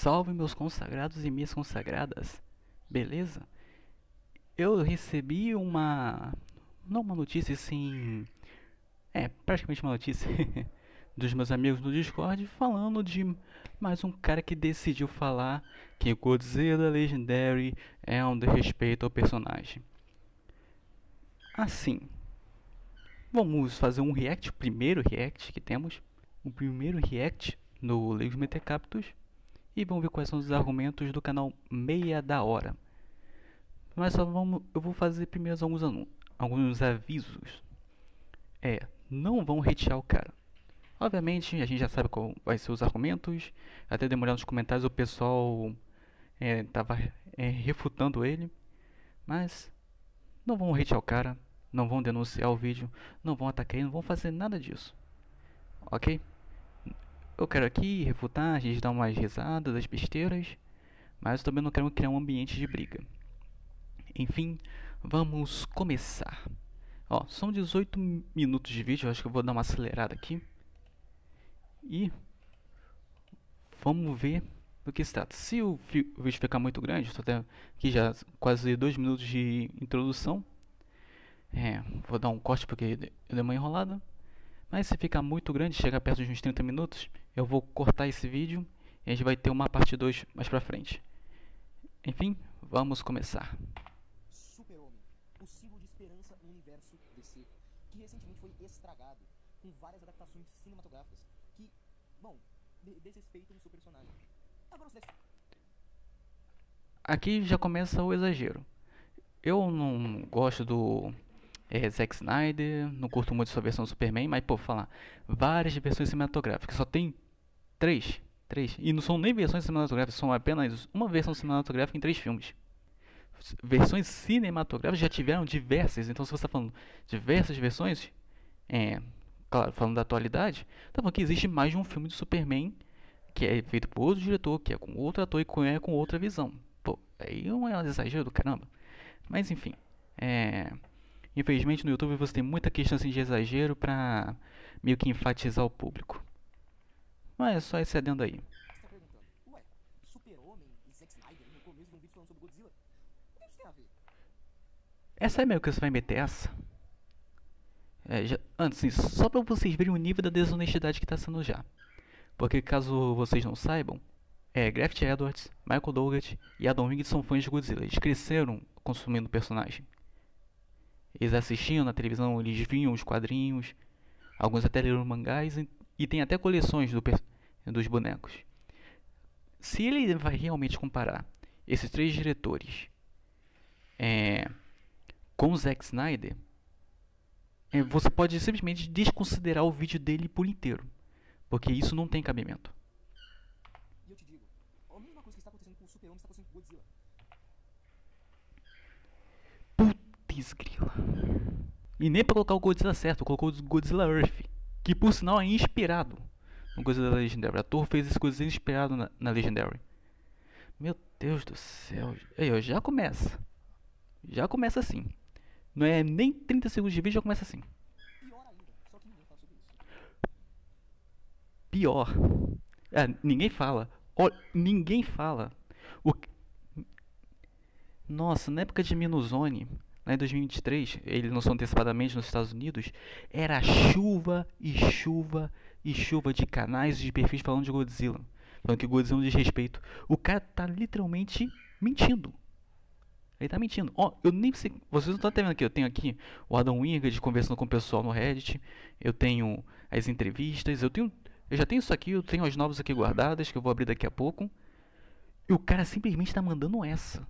Salve meus consagrados e minhas consagradas, beleza? Eu recebi não uma notícia assim, praticamente uma notícia dos meus amigos no Discord falando de mais um cara que decidiu falar que Godzilla Legendary é um desrespeito ao personagem. Assim, vamos fazer um react, o primeiro react que temos, o primeiro react no Legos Metacaptus. E vamos ver quais são os argumentos do canal Meia da Hora. Mas eu vou fazer primeiro alguns avisos. Não vão hatear o cara. Obviamente, a gente já sabe qual vai ser os argumentos. Até dei uma olhada nos comentários, o pessoal tava refutando ele. Mas não vão hatear o cara, não vão denunciar o vídeo, não vão atacar ele, não vão fazer nada disso. Ok? Eu quero aqui refutar, a gente dar umas risadas das besteiras, mas eu também não quero criar um ambiente de briga. Enfim, vamos começar. São 18 minutos de vídeo, eu acho que eu vou dar uma acelerada aqui. E vamos ver do que se trata. Se o vídeo ficar muito grande, estou até aqui já quase 2 minutos de introdução. Vou dar um corte porque eu dei uma enrolada. Mas se ficar muito grande, chegar perto de uns 30 minutos, eu vou cortar esse vídeo e a gente vai ter uma parte 2 mais pra frente. Enfim, vamos começar. Super-Homem, o símbolo de esperança no universo DC, que recentemente foi estragado com várias adaptações cinematográficas que, bom, desrespeitam o seu personagem. Agora você deve... Aqui já começa o exagero. Eu não gosto do Zack Snyder, não curto muito sua versão do Superman, mas pô, falar várias versões cinematográficas, só tem três, e não são nem versões cinematográficas, são apenas uma versão cinematográfica em 3 filmes. Versões cinematográficas já tiveram diversas, então se você está falando diversas versões, claro, falando da atualidade, tá falando que existe mais de um filme de Superman que é feito por outro diretor, que é com outro ator e com outra visão. Pô, aí é um exagero do caramba. Mas enfim, infelizmente no YouTube você tem muita questão assim, de exagero pra meio que enfatizar o público. Mas é só esse adendo aí. Você tá perguntando, ué, Super-Homem e Zack Snyder no começo de um vídeo falando sobre Godzilla? O que isso tem a ver? Essa meio que você vai meter essa? Antes, só pra vocês verem o nível da desonestidade que tá sendo já. Porque caso vocês não saibam, Gareth Edwards, Michael Douglas e Adam Wingard são fãs de Godzilla. Eles cresceram consumindo o personagem. Eles assistiam na televisão, eles viam os quadrinhos, alguns até leram mangás e tem até coleções dos bonecos. Se ele vai realmente comparar esses 3 diretores com o Zack Snyder, você pode simplesmente desconsiderar o vídeo dele por inteiro, porque isso não tem cabimento. E eu te digo, a mesma coisa que está acontecendo com o Super-Homem está acontecendo com o Godzilla. Putz grila. E nem pra colocar o Godzilla certo, colocou o Godzilla Earth, que por sinal é inspirado no Godzilla Legendary. O ator fez esse Godzilla inspirado na Legendary. Meu Deus do céu. Aí, já começa. Já começa assim. Não é nem 30 segundos de vídeo, já começa assim. Pior ainda, só que ninguém fala sobre isso. Pior. Ninguém fala. Ninguém fala. Nossa, na época de Minuzone, lá em 2023, ele lançou antecipadamente nos Estados Unidos, era chuva e chuva e chuva de canais e de perfis falando de Godzilla. Falando que Godzilla é um desrespeito. O cara tá literalmente mentindo. Ele tá mentindo. Eu nem sei. Vocês não estão vendo aqui. Eu tenho aqui o Adam Wingard conversando com o pessoal no Reddit. Eu tenho as entrevistas. Eu já tenho isso aqui. Eu tenho as novas aqui guardadas que eu vou abrir daqui a pouco. E o cara simplesmente tá mandando essa.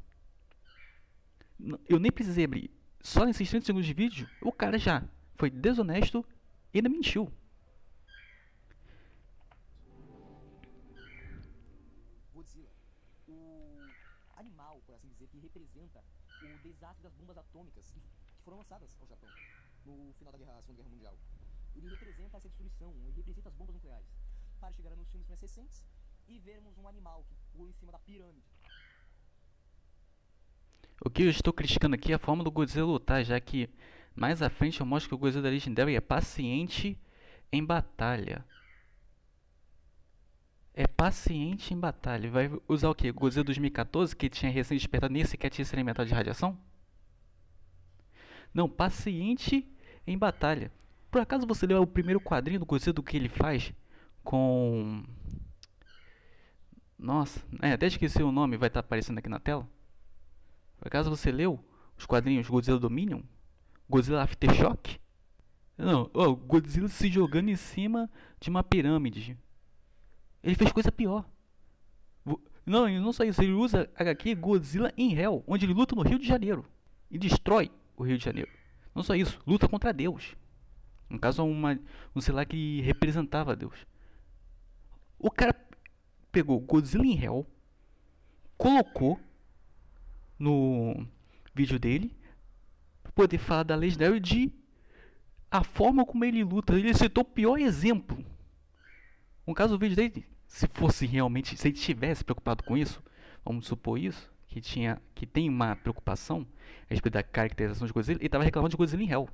Eu nem precisei abrir. Só nesses 30 segundos de vídeo, o cara já foi desonesto e ainda mentiu. Godzilla, o animal, por assim dizer, que representa o desastre das bombas atômicas que foram lançadas ao Japão no final da Segunda Guerra Mundial. Ele representa essa destruição, ele representa as bombas nucleares. Para chegar nos filmes mais recentes e vermos um animal que pula em cima da pirâmide. O que eu estou criticando aqui é a forma do Godzilla lutar, já que mais à frente eu mostro que o Godzilla Legendary é paciente em batalha. É paciente em batalha. Vai usar o quê? Godzilla 2014, que tinha recém despertado, nem sequer tinha se alimentado de radiação? Não, paciente em batalha. Por acaso você leu o primeiro quadrinho do Godzilla, do que ele faz com... Nossa, até esqueci o nome, vai estar aparecendo aqui na tela. Por acaso você leu os quadrinhos Godzilla Dominion? Godzilla Aftershock? Não, Godzilla se jogando em cima de uma pirâmide. Ele fez coisa pior. Não, e não só isso, ele usa HQ Godzilla in Hell, onde ele luta no Rio de Janeiro e destrói o Rio de Janeiro. Não só isso, luta contra Deus. No caso, um sei lá que representava Deus. O cara pegou Godzilla in Hell, colocou no vídeo dele para poder falar da Legendary de a forma como ele luta. Ele citou o pior exemplo. No caso, o vídeo dele, se fosse realmente, se ele tivesse preocupado com isso, vamos supor isso, que tem uma preocupação a respeito da caracterização de Godzilla, ele estava reclamando de Godzilla in Hell.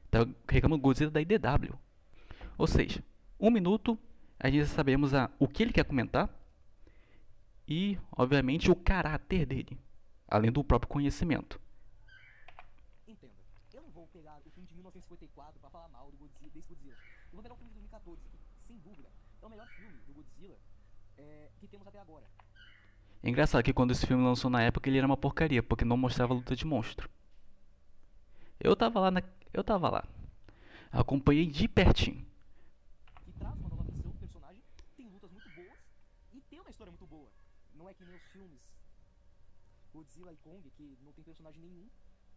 Estava reclamando de Godzilla da IDW. Ou seja, 1 minuto, a gente já sabemos o que ele quer comentar e, obviamente, o caráter dele, além do próprio conhecimento. Entenda, eu não vou pegar o filme de 1954 pra falar mal desse Godzilla. Eu vou pegar o filme de 2014, que, sem dúvida, é o melhor filme do Godzilla que temos até agora. É engraçado que quando esse filme lançou na época, ele era uma porcaria, porque não mostrava luta de monstro. Eu tava lá. Acompanhei de pertinho. Que traz uma nova versão do personagem, tem lutas muito boas e tem uma história muito boa. Não é que nem os filmes Godzilla e Kong, que não tem personagem nenhum.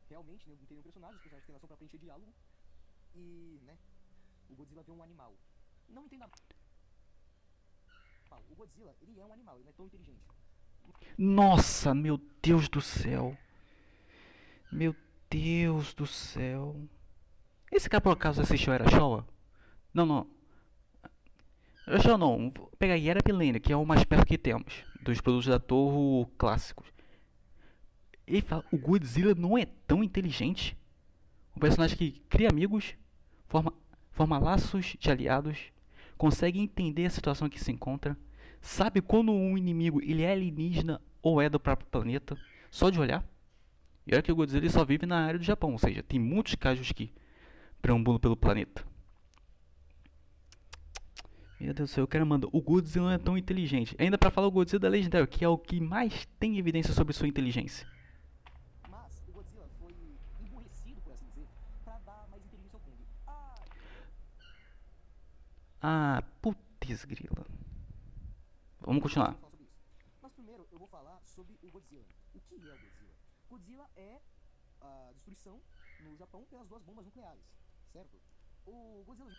Realmente, não tem nenhum personagem, os personagens têm ação pra preencher diálogo. E, né, o Godzilla vê um animal. Não entenda mal. O Godzilla, ele é um animal, ele não é tão inteligente. Nossa, meu Deus do céu. Meu Deus do céu. Esse cara por acaso assistiu Era Showa? Não. Era Showa não. Vou pegar Yara Pilene, que é o mais perto que temos dos produtos da Toho clássicos. Ele fala, o Godzilla não é tão inteligente. Um personagem que cria amigos, forma laços de aliados, consegue entender a situação em que se encontra, sabe quando um inimigo ele é alienígena ou é do próprio planeta, só de olhar. E olha que o Godzilla ele só vive na área do Japão, ou seja, tem muitos casos que preambulam pelo planeta. Meu Deus do céu, o cara manda, o Godzilla não é tão inteligente. Ainda pra falar o Godzilla da Legendary, que é o que mais tem evidência sobre sua inteligência. Mas o Godzilla foi emburrecido, por assim dizer, pra dar mais inteligência ao Kong. Putz grila. Vamos continuar. Mas primeiro eu vou falar sobre o Godzilla. O que é o Godzilla? Godzilla é a destruição no Japão pelas 2 bombas nucleares, certo? O Godzilla...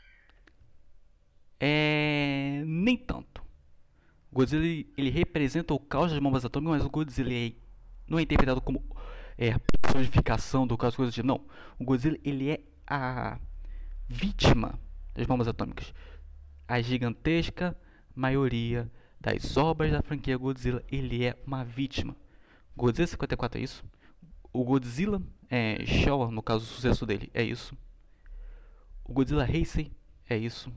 Nem tanto. O Godzilla ele representa o caos das bombas atômicas, mas o Godzilla não é interpretado como a personificação do caos, coisas não. O Godzilla ele é a vítima das bombas atômicas. A gigantesca maioria das obras da franquia Godzilla, ele é uma vítima. Godzilla 54 é isso. O Godzilla Showa, no caso o sucesso dele, é isso. O Godzilla Heisei é isso.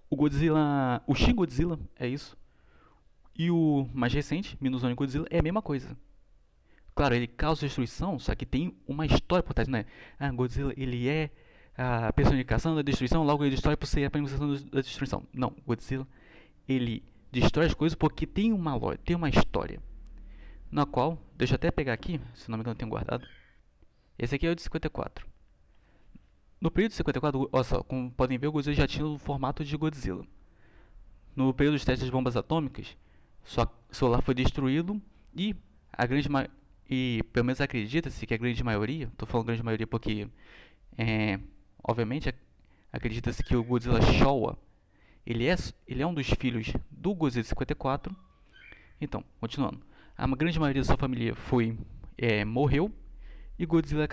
O Shin Godzilla é isso. E o mais recente, Minuzone Godzilla, é a mesma coisa. Claro, ele causa destruição, só que tem uma história por trás, né? Godzilla, ele é a personificação da destruição, logo ele destrói por ser a personificação da destruição. Não, Godzilla, ele destrói as coisas porque tem uma lore, tem uma história. Na qual, deixa eu até pegar aqui, se não me engano eu tenho guardado. Esse aqui é o de 54. No período de 54, olha só, como podem ver, o Godzilla já tinha o formato de Godzilla. No período dos testes das bombas atômicas, seu lar foi destruído e pelo menos acredita-se que a grande maioria, estou falando grande maioria porque, obviamente, acredita-se que o Godzilla Showa, ele é um dos filhos do Godzilla 54. Então, continuando, a grande maioria da sua família morreu e Godzilla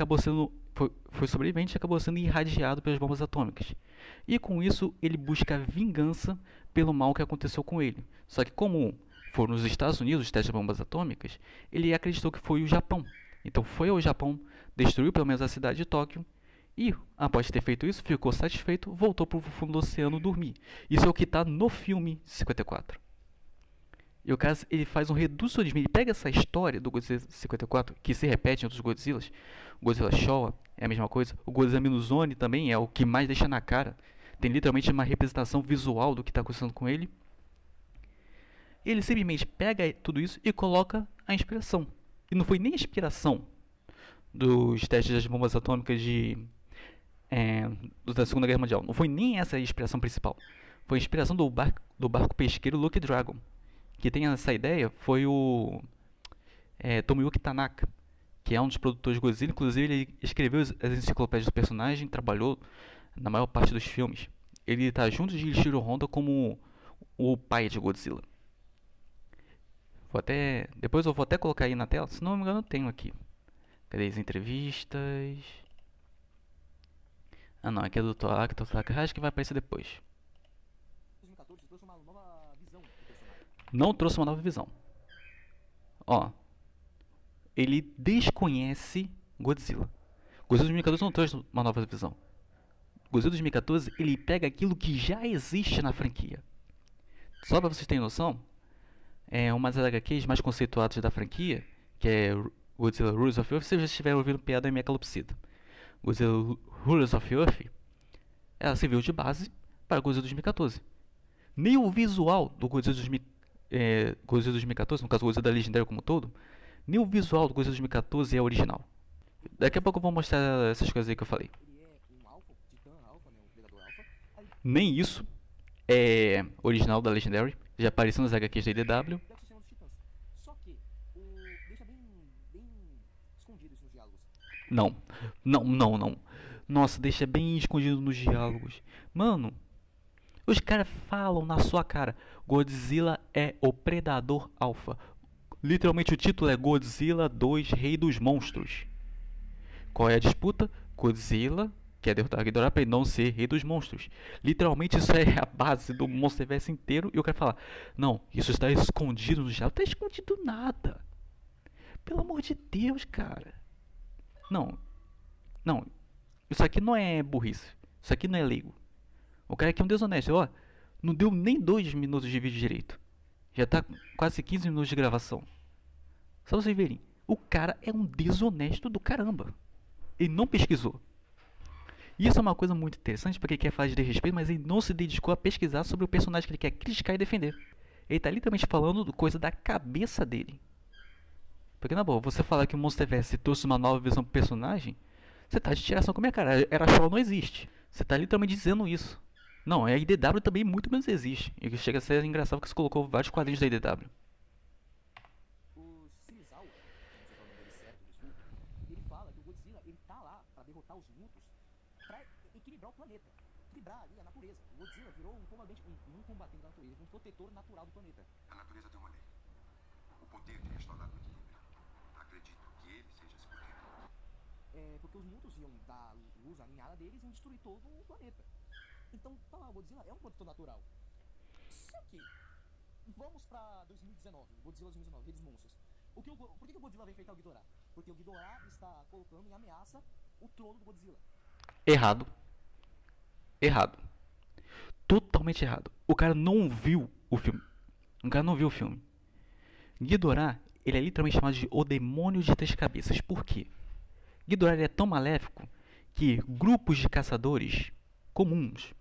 foi sobrevivente e acabou sendo irradiado pelas bombas atômicas. E com isso ele busca vingança pelo mal que aconteceu com ele. Só que como foram nos Estados Unidos os testes de bombas atômicas, ele acreditou que foi o Japão. Então foi ao Japão, destruiu pelo menos a cidade de Tóquio e, após ter feito isso, ficou satisfeito, voltou para o fundo do oceano dormir. Isso é o que está no filme 54. E o cara, ele faz um reducionismo. Ele pega essa história do Godzilla 54, que se repete em outros Godzillas. O Godzilla Showa é a mesma coisa. O Godzilla Minuzone também é o que mais deixa na cara. Tem literalmente uma representação visual do que está acontecendo com ele. Ele simplesmente pega tudo isso e coloca a inspiração. E não foi nem a inspiração dos testes das bombas atômicas da Segunda Guerra Mundial. Não foi nem essa a inspiração principal. Foi a inspiração do barco pesqueiro Lucky Dragon. Que tem essa ideia foi o Tomoyuki Tanaka, que é um dos produtores de Godzilla. Inclusive ele escreveu as enciclopédias do personagem, trabalhou na maior parte dos filmes. Ele está junto de Ishiro Honda como o pai de Godzilla. Depois eu vou até colocar aí na tela, se não me engano eu tenho aqui. Cadê as entrevistas? Ah não, aqui é do Akito Takahashi que vai aparecer depois. 2014 trouxe uma nova visão do personagem. Não trouxe uma nova visão. Ó, ele desconhece Godzilla. Godzilla 2014 não trouxe uma nova visão. Godzilla 2014 ele pega aquilo que já existe na franquia. Só pra vocês terem noção, uma das HQs mais conceituadas da franquia, que é Godzilla Rulers of Earth, vocês já estiveram ouvindo piada em minha calopsita. Godzilla Rulers of Earth, ela serviu de base para Godzilla 2014. Nem o visual do Godzilla 2014, no caso Godzilla da Legendary como um todo, nem o visual do Godzilla 2014 é original. Daqui a pouco eu vou mostrar essas coisas aí que eu falei. Ele é um alfa, titã alfa, né, um predador alfa. Nem isso é original da Legendary, já apareceu nas HQs da IDW. Deve ser dos titãs. Só que deixa bem escondido isso nos diálogos. Não. Nossa, deixa bem escondido nos diálogos. Mano, os caras falam na sua cara: Godzilla é o Predador Alpha. Literalmente o título é Godzilla 2, Rei dos Monstros. Qual é a disputa? Godzilla quer derrotar a Ghidorah para ele não ser Rei dos Monstros. Literalmente isso é a base do Monsterverse inteiro. E o cara fala: não, isso está escondido no diálogo. Não está escondido nada. Pelo amor de Deus, cara. Não. Isso aqui não é burrice. Isso aqui não é leigo. O cara aqui é um desonesto. Ó, não deu nem 2 minutos de vídeo direito. Já tá quase 15 minutos de gravação. Só vocês verem. O cara é um desonesto do caramba. Ele não pesquisou. E isso é uma coisa muito interessante porque ele quer falar de respeito, mas ele não se dedicou a pesquisar sobre o personagem que ele quer criticar e defender. Ele tá literalmente falando coisa da cabeça dele. Porque na boa, você falar que o Monsterverse trouxe uma nova visão pro personagem, você tá de tiração com a minha cara. Era Show não existe. Você tá literalmente dizendo isso. Não, a IDW também muito menos existe. E chega a ser engraçado que você colocou vários quadrinhos da IDW. O Shimizawa, não sei se é o nome dele certo, desculpa, ele fala que o Godzilla ele tá lá pra derrotar os mutos, pra equilibrar o planeta, equilibrar ali a natureza. O Godzilla virou um combatente da natureza, um protetor natural do planeta. A natureza tem uma lei. O poder de restaurar o equilíbrio. Acredito que ele seja esse poder. Porque os mutos iam dar luz à ninhada deles e iam destruir todo o planeta. Então, tá lá, o Godzilla é um protetor natural. Só que, vamos pra 2019, Godzilla 2019, Rei dos Monstros. Por que o Godzilla vem enfrentar o Ghidorah? Porque o Ghidorah está colocando em ameaça o trono do Godzilla. Errado. Totalmente errado. O cara não viu o filme. Ghidorah, ele é literalmente chamado de o demônio de 3 cabeças. Por quê? Ghidorah ele é tão maléfico que grupos de caçadores comuns,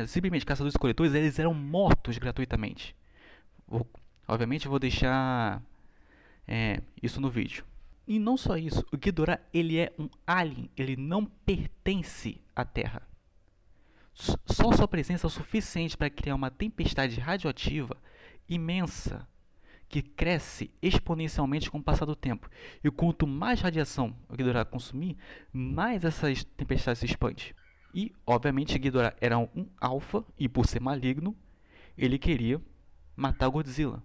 simplesmente caçadores e coletores, eles eram mortos gratuitamente. Obviamente eu vou deixar isso no vídeo. E não só isso, o Ghidorah ele é um alien, ele não pertence à Terra. Só sua presença é o suficiente para criar uma tempestade radioativa imensa que cresce exponencialmente com o passar do tempo. E quanto mais radiação o Ghidorah consumir, mais essas tempestades se expandem. E, obviamente, Ghidorah era um alfa, e por ser maligno, ele queria matar o Godzilla.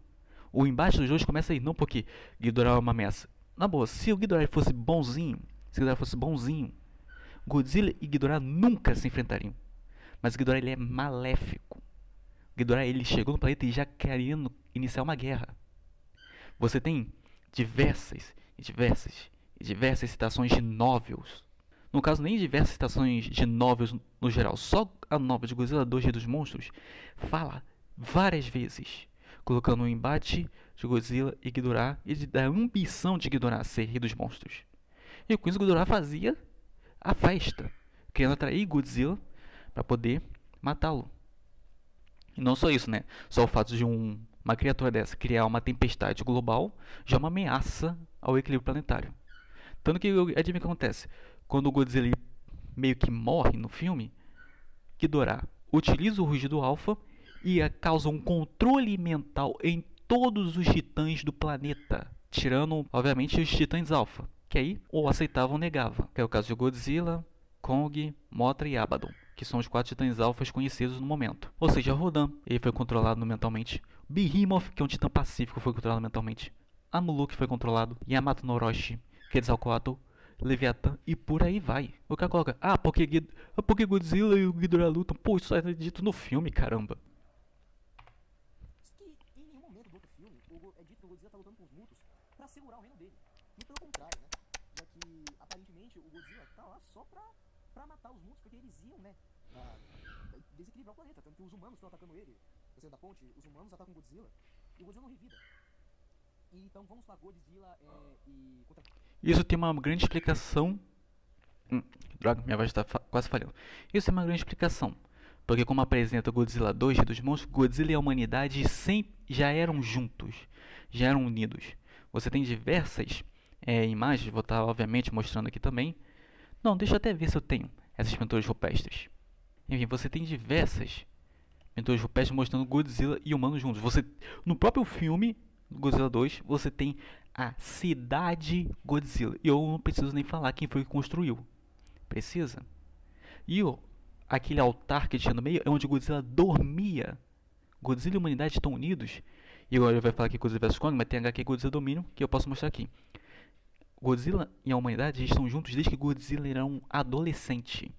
O embate dos dois começa aí, não porque Ghidorah é uma ameaça. Na boa, se o Ghidorah fosse bonzinho, Godzilla e Ghidorah nunca se enfrentariam. Mas o Ghidorah ele é maléfico. O Ghidorah ele chegou no planeta e já querendo iniciar uma guerra. Você tem diversas citações de novels. No caso, nem diversas citações de novels no geral. Só a novel de Godzilla 2, Rei dos Monstros fala várias vezes, colocando o embate de Godzilla e Ghidorah e da ambição de Ghidorah ser rei dos monstros. E com isso Ghidorah fazia a festa, querendo atrair Godzilla para poder matá-lo. E não só isso, né? Só o fato de uma criatura dessa criar uma tempestade global já é uma ameaça ao equilíbrio planetário. Tanto que, adivinha o que acontece? Quando o Godzilla meio que morre no filme, Ghidorah utiliza o rugido alfa e causa um controle mental em todos os titãs do planeta, tirando, obviamente, os titãs alfa, que aí ou aceitavam ou negavam, que é o caso de Godzilla, Kong, Mothra e Abaddon, que são os 4 titãs alfas conhecidos no momento. Ou seja, Rodan, ele foi controlado mentalmente. Behemoth, que é um titã pacífico, foi controlado mentalmente. Amuluk foi controlado. Yamato no Orochi, Quetzalcoatl, Leviatã e por aí vai. O cara coloca, porque Godzilla e o Ghidorah lutam. Pô, isso é dito no filme, caramba. Que em nenhum momento do outro filme é dito que o Godzilla tá lutando com os mutos pra segurar o reino dele. Muito pelo contrário, né? Já que aparentemente o Godzilla tá lá só pra matar os mutos, porque eles iam, né? Desequilibrar o planeta. Tanto que os humanos estão atacando ele. Você da ponte, os humanos atacam o Godzilla e o Godzilla não revida. E então vamos pra Godzilla e contra... Isso tem uma grande explicação. Droga, minha voz está quase falhando. Isso é uma grande explicação. Porque como apresenta Godzilla 2 dos monstros, Godzilla e a humanidade sempre já eram juntos, já eram unidos. Você tem diversas imagens, vou estar obviamente mostrando aqui também. Não, deixa eu até ver se eu tenho essas pinturas rupestres. Enfim, você tem diversas pinturas rupestres mostrando Godzilla e humanos juntos. No próprio filme Godzilla 2, você tem a cidade Godzilla. E eu não preciso nem falar quem foi que construiu. Precisa? E aquele altar que tinha no meio é onde Godzilla dormia. Godzilla e a humanidade estão unidos. E agora ele vai falar aqui Godzilla vs Kong, mas tem HQ Godzilla Dominion que eu posso mostrar aqui. Godzilla e a humanidade estão juntos desde que Godzilla era um adolescente.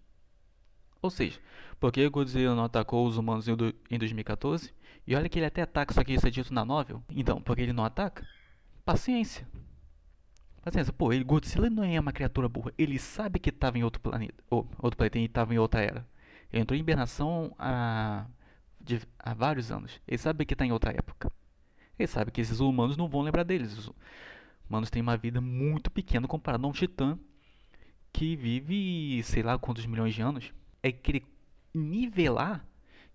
Ou seja, por que Godzilla não atacou os humanos em 2014? E olha que ele até ataca, só que isso é dito na novel. Então, por que ele não ataca? Paciência. Paciência. Pô, Godzilla não é uma criatura burra. Ele sabe que estava em outro planeta. Outro planeta e estava em outra era. Ele entrou em hibernação há vários anos. Ele sabe que está em outra época. Ele sabe que esses humanos não vão lembrar deles. Os humanos têm uma vida muito pequena comparado a um titã que vive, sei lá quantos milhões de anos. É querer nivelar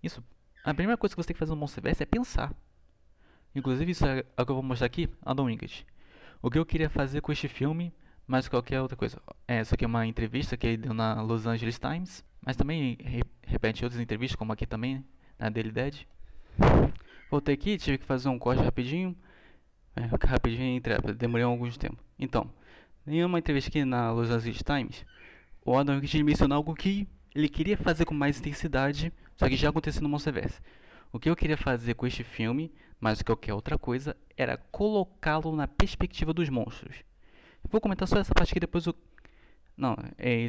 isso. A primeira coisa que você tem que fazer no Monsterverse é pensar. Inclusive, isso é o que eu vou mostrar aqui, Adam Wingard. O que eu queria fazer com este filme, mais qualquer outra coisa. Isso aqui é uma entrevista que ele deu na Los Angeles Times, mas também repete outras entrevistas, como aqui também, na Daily Dead. Voltei aqui, tive que fazer um corte rapidinho. Rapidinho, demorei alguns tempo. Então, em uma entrevista aqui na Los Angeles Times, o Adam Wingard mencionou algo que ele queria fazer com mais intensidade, só que já aconteceu no Monsterverse. O que eu queria fazer com este filme, mais do que qualquer outra coisa, era colocá-lo na perspectiva dos monstros. Eu vou comentar só essa parte aqui, depois eu... Não,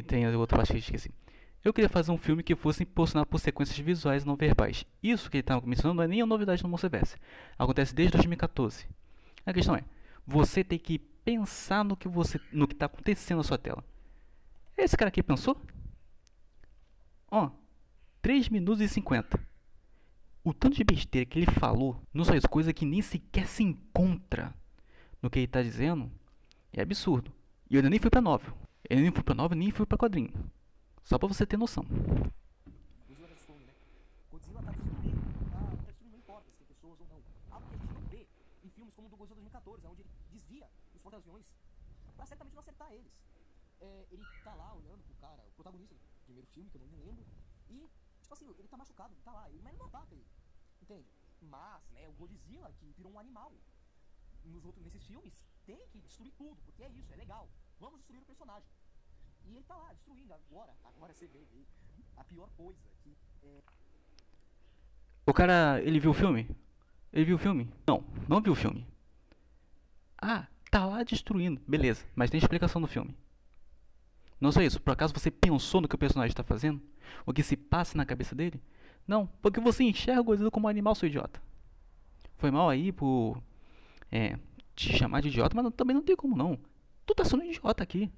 tem outra parte que eu esqueci. Eu queria fazer um filme que fosse impulsionado por sequências visuais não verbais. Isso que ele estava mencionando não é nenhuma novidade no Monsterverse. Acontece desde 2014. A questão é, você tem que pensar no que está acontecendo na sua tela. Esse cara aqui pensou? 3 minutos e 50. O tanto de besteira que ele falou, não só isso, coisa que nem sequer se encontra no que ele está dizendo, é absurdo. E eu ainda nem fui pra novel. Eu nem fui pra novel, nem fui pra quadrinho. Só pra você ter noção. Godzilla vs Kong, né? Godzilla tá destruindo, não importa se tem pessoas ou não. Algo que a gente não vê em filmes como o do Godzilla 2014, onde ele desvia os fantasmiões pra certamente não acertar eles. Ele tá lá olhando pro cara, o protagonista do primeiro filme, que eu não me lembro, e, tipo assim, ele tá machucado, tá lá, mas ele não ataca ele, entende? Mas, né, o Godzilla, que virou um animal, nesses filmes, tem que destruir tudo, porque é isso, é legal, vamos destruir o personagem. E ele tá lá, destruindo, agora você vê a pior coisa, que O cara, ele viu o filme? Ele viu o filme? Não, não viu o filme. Tá lá destruindo, beleza, mas tem explicação no filme. Não só isso, por acaso você pensou no que o personagem está fazendo? O que se passa na cabeça dele? Não, porque você enxerga o Godzilla como um animal, seu idiota. Foi mal aí por te chamar de idiota, mas também não tem como não. Tu tá sendo um idiota aqui.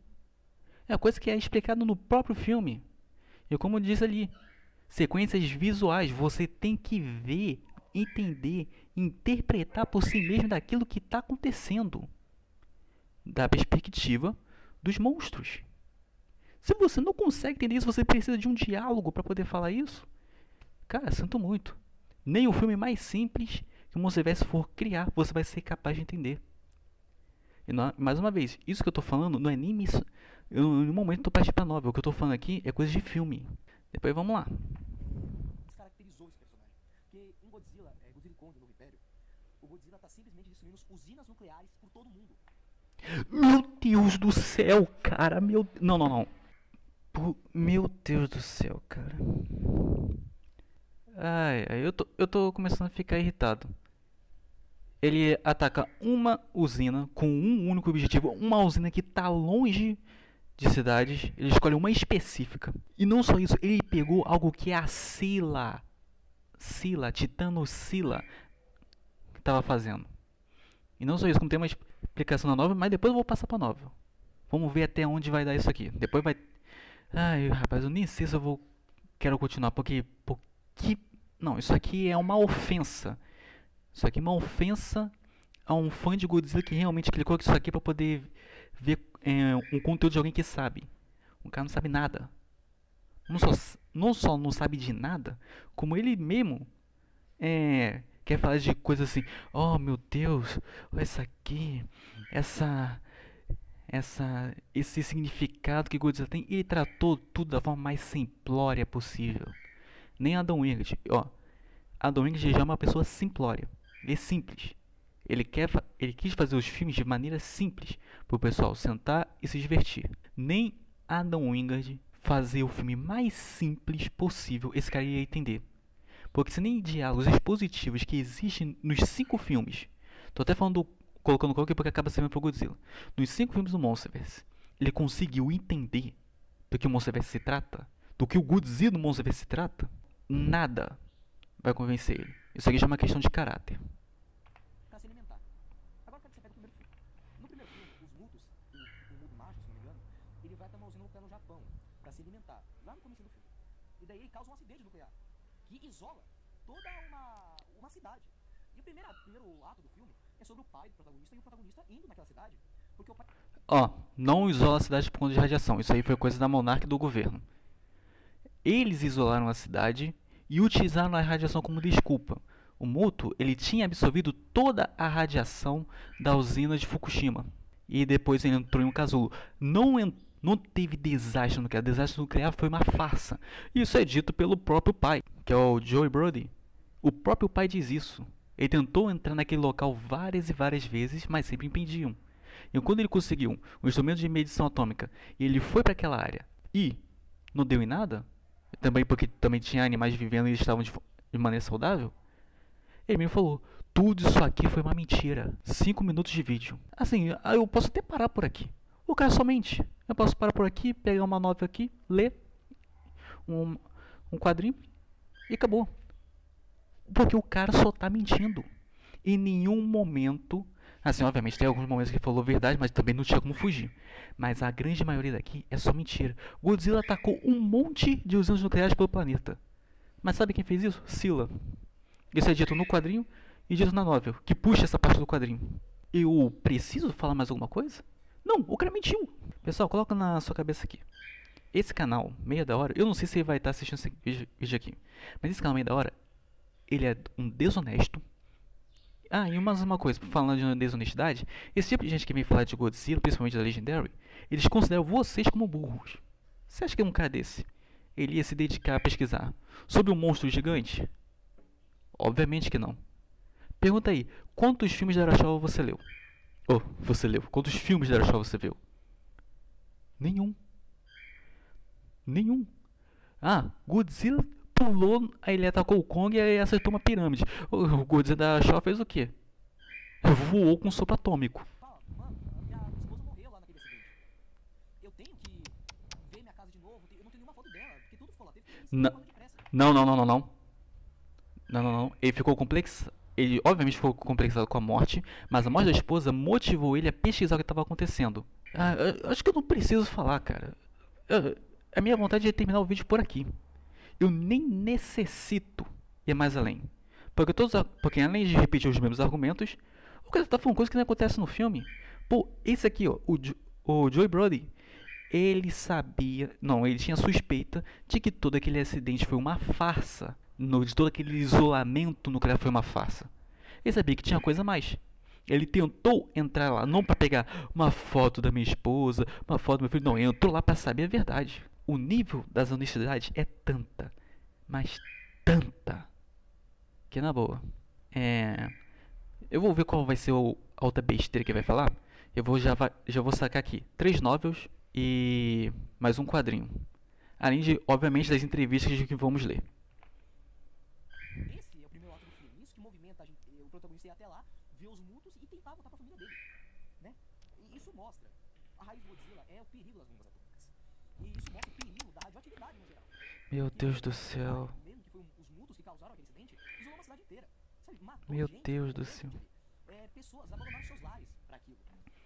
É a coisa que é explicada no próprio filme. E como diz ali, sequências visuais, você tem que ver entender, interpretar por si mesmo daquilo que está acontecendo, da perspectiva dos monstros. Se você não consegue entender isso, você precisa de um diálogo para poder falar isso. Cara, sinto muito. Nem o filme mais simples que o Monsterverse for criar, você vai ser capaz de entender. E mais uma vez, isso que eu tô falando não é nem isso. Eu no momento tô partindo pra novel. O que eu tô falando aqui é coisa de filme. Depois vamos lá. Descaracterizou esse personagem. Porque em Godzilla, Godzilla e Kong, Novo Império, o Godzilla tá simplesmente destruindo usinas nucleares por todo mundo. Meu Deus do céu, cara. Não. Meu Deus do céu, cara. Ai, eu tô começando a ficar irritado. Ele ataca uma usina com um único objetivo. Uma usina que tá longe de cidades. Ele escolhe uma específica. E não só isso, ele pegou algo que é a Titano Scylla estava fazendo. E não só isso, como tem uma explicação na novel, mas depois eu vou passar pra novel. Vamos ver até onde vai dar isso aqui. Depois vai... Ai, rapaz, eu nem sei se eu quero continuar, porque... Não, isso aqui é uma ofensa. Isso aqui é uma ofensa a um fã de Godzilla que realmente clicou isso aqui pra poder ver um conteúdo de alguém que sabe. Um cara não sabe nada. Não só não sabe de nada, como ele mesmo quer falar de coisas assim. Oh meu Deus, olha isso aqui, esse significado que Godzilla tem. Ele tratou tudo da forma mais simplória possível. Nem Adam Wingard, Adam Wingard já é uma pessoa simplória. Ele é simples. Ele quis fazer os filmes de maneira simples, para o pessoal sentar e se divertir. Nem Adam Wingard fazer o filme mais simples possível, esse cara ia entender. Porque se nem diálogos expositivos que existem nos 5 filmes, tô até colocando qualquer porque acaba sendo pro Godzilla, nos 5 filmes do Monsterverse, ele conseguiu entender do que o Monsterverse se trata, do que o Godzilla do Monsterverse se trata, nada vai convencer ele. Isso aqui já é uma questão de caráter. Pra se alimentar. Agora eu quero que você pegue o primeiro filme. No primeiro filme, os mutos, o muto macho, se não me engano, ele vai pra uma usina nuclear no Japão pra se alimentar, lá no começo do filme. E daí ele causa um acidente nuclear, que isola toda uma cidade. E o primeiro ato do filme é sobre o pai do protagonista e o protagonista indo naquela cidade. Porque o pai... Não isola a cidade por conta de radiação. Isso aí foi coisa da Monarch e do governo. Eles isolaram a cidade e utilizaram a radiação como desculpa. O Muto, ele tinha absorvido toda a radiação da usina de Fukushima. E depois ele entrou em um casulo. Não teve desastre nuclear. Desastre nuclear foi uma farsa. Isso é dito pelo próprio pai, que é o Joey Brody. O próprio pai diz isso. Ele tentou entrar naquele local várias e várias vezes, mas sempre impediam. E quando ele conseguiu um instrumento de medição atômica e ele foi para aquela área e não deu em nada, também porque também tinha animais vivendo e eles estavam de maneira saudável, ele me falou, tudo isso aqui foi uma mentira. 5 minutos de vídeo. Assim, eu posso até parar por aqui. O cara só mente. Eu posso parar por aqui, pegar uma novel aqui, ler um quadrinho e acabou. Porque o cara só tá mentindo. Em nenhum momento... Assim, obviamente, tem alguns momentos que ele falou verdade, mas também não tinha como fugir. Mas a grande maioria daqui é só mentira. Godzilla atacou um monte de usinas nucleares pelo planeta. Mas sabe quem fez isso? Scylla. Isso é dito no quadrinho e dito na novel, que puxa essa parte do quadrinho. Eu preciso falar mais alguma coisa? Não, o cara mentiu. Pessoal, coloca na sua cabeça aqui. Esse canal, Meia da Hora, eu não sei se ele vai estar assistindo esse vídeo aqui, mas esse canal Meia da Hora, ele é um desonesto. E mais uma coisa, falando de desonestidade, esse tipo de gente que vem falar de Godzilla, principalmente da Legendary, eles consideram vocês como burros. Você acha que um cara desse, ele ia se dedicar a pesquisar sobre um monstro gigante? Obviamente que não. Pergunta aí, quantos filmes da Arashava você leu? Quantos filmes da Arashava você viu? Nenhum. Godzilla pulou, aí ele atacou o Kong e aí acertou uma pirâmide. O Godzilla da Shaw fez o quê? Voou com um sopro atômico. Fala, mano, minha esposa morreu lá naquele acidente. Eu tenho que ver minha casa de novo, eu não tenho nenhuma foto dela, porque tudo ficou lá. Teve que Não. Ele ficou complexo. Ele obviamente ficou complexado com a morte, mas a morte da esposa motivou ele a pesquisar o que estava acontecendo. Acho que eu não preciso falar, cara. A minha vontade é terminar o vídeo por aqui. Eu nem necessito ir mais além. Porque além de repetir os mesmos argumentos, o cara tá falando coisa que não acontece no filme. Pô, esse aqui, ó, o Joey Brody, ele sabia, não, ele tinha suspeita de que todo aquele acidente foi uma farsa, de todo aquele isolamento nuclear foi uma farsa. Ele sabia que tinha coisa a mais. Ele tentou entrar lá, não para pegar uma foto da minha esposa, uma foto do meu filho, não, ele entrou lá para saber a verdade. O nível das honestidades é tanta, mas tanta, que na boa. Eu vou ver qual vai ser a outra besteira que vai falar. Já vou sacar aqui 3 novels e mais um quadrinho. Além de, obviamente, das entrevistas que vamos ler. Esse é o primeiro ato do filme. Isso que movimenta o protagonista ir até lá, ver os mutos e tentar voltar pra família dele, né? E isso mostra a raiz do Godzilla é o perigo das bombas atômicas. E isso mostra o perigo da radioatividade no geral. Meu Deus do céu. Mesmo que foi os mutos que causaram aquele acidente, isolou uma cidade inteira. Sabe, matou Meu gente, Deus do céu. Pessoas abandonaram seus lares pra aquilo.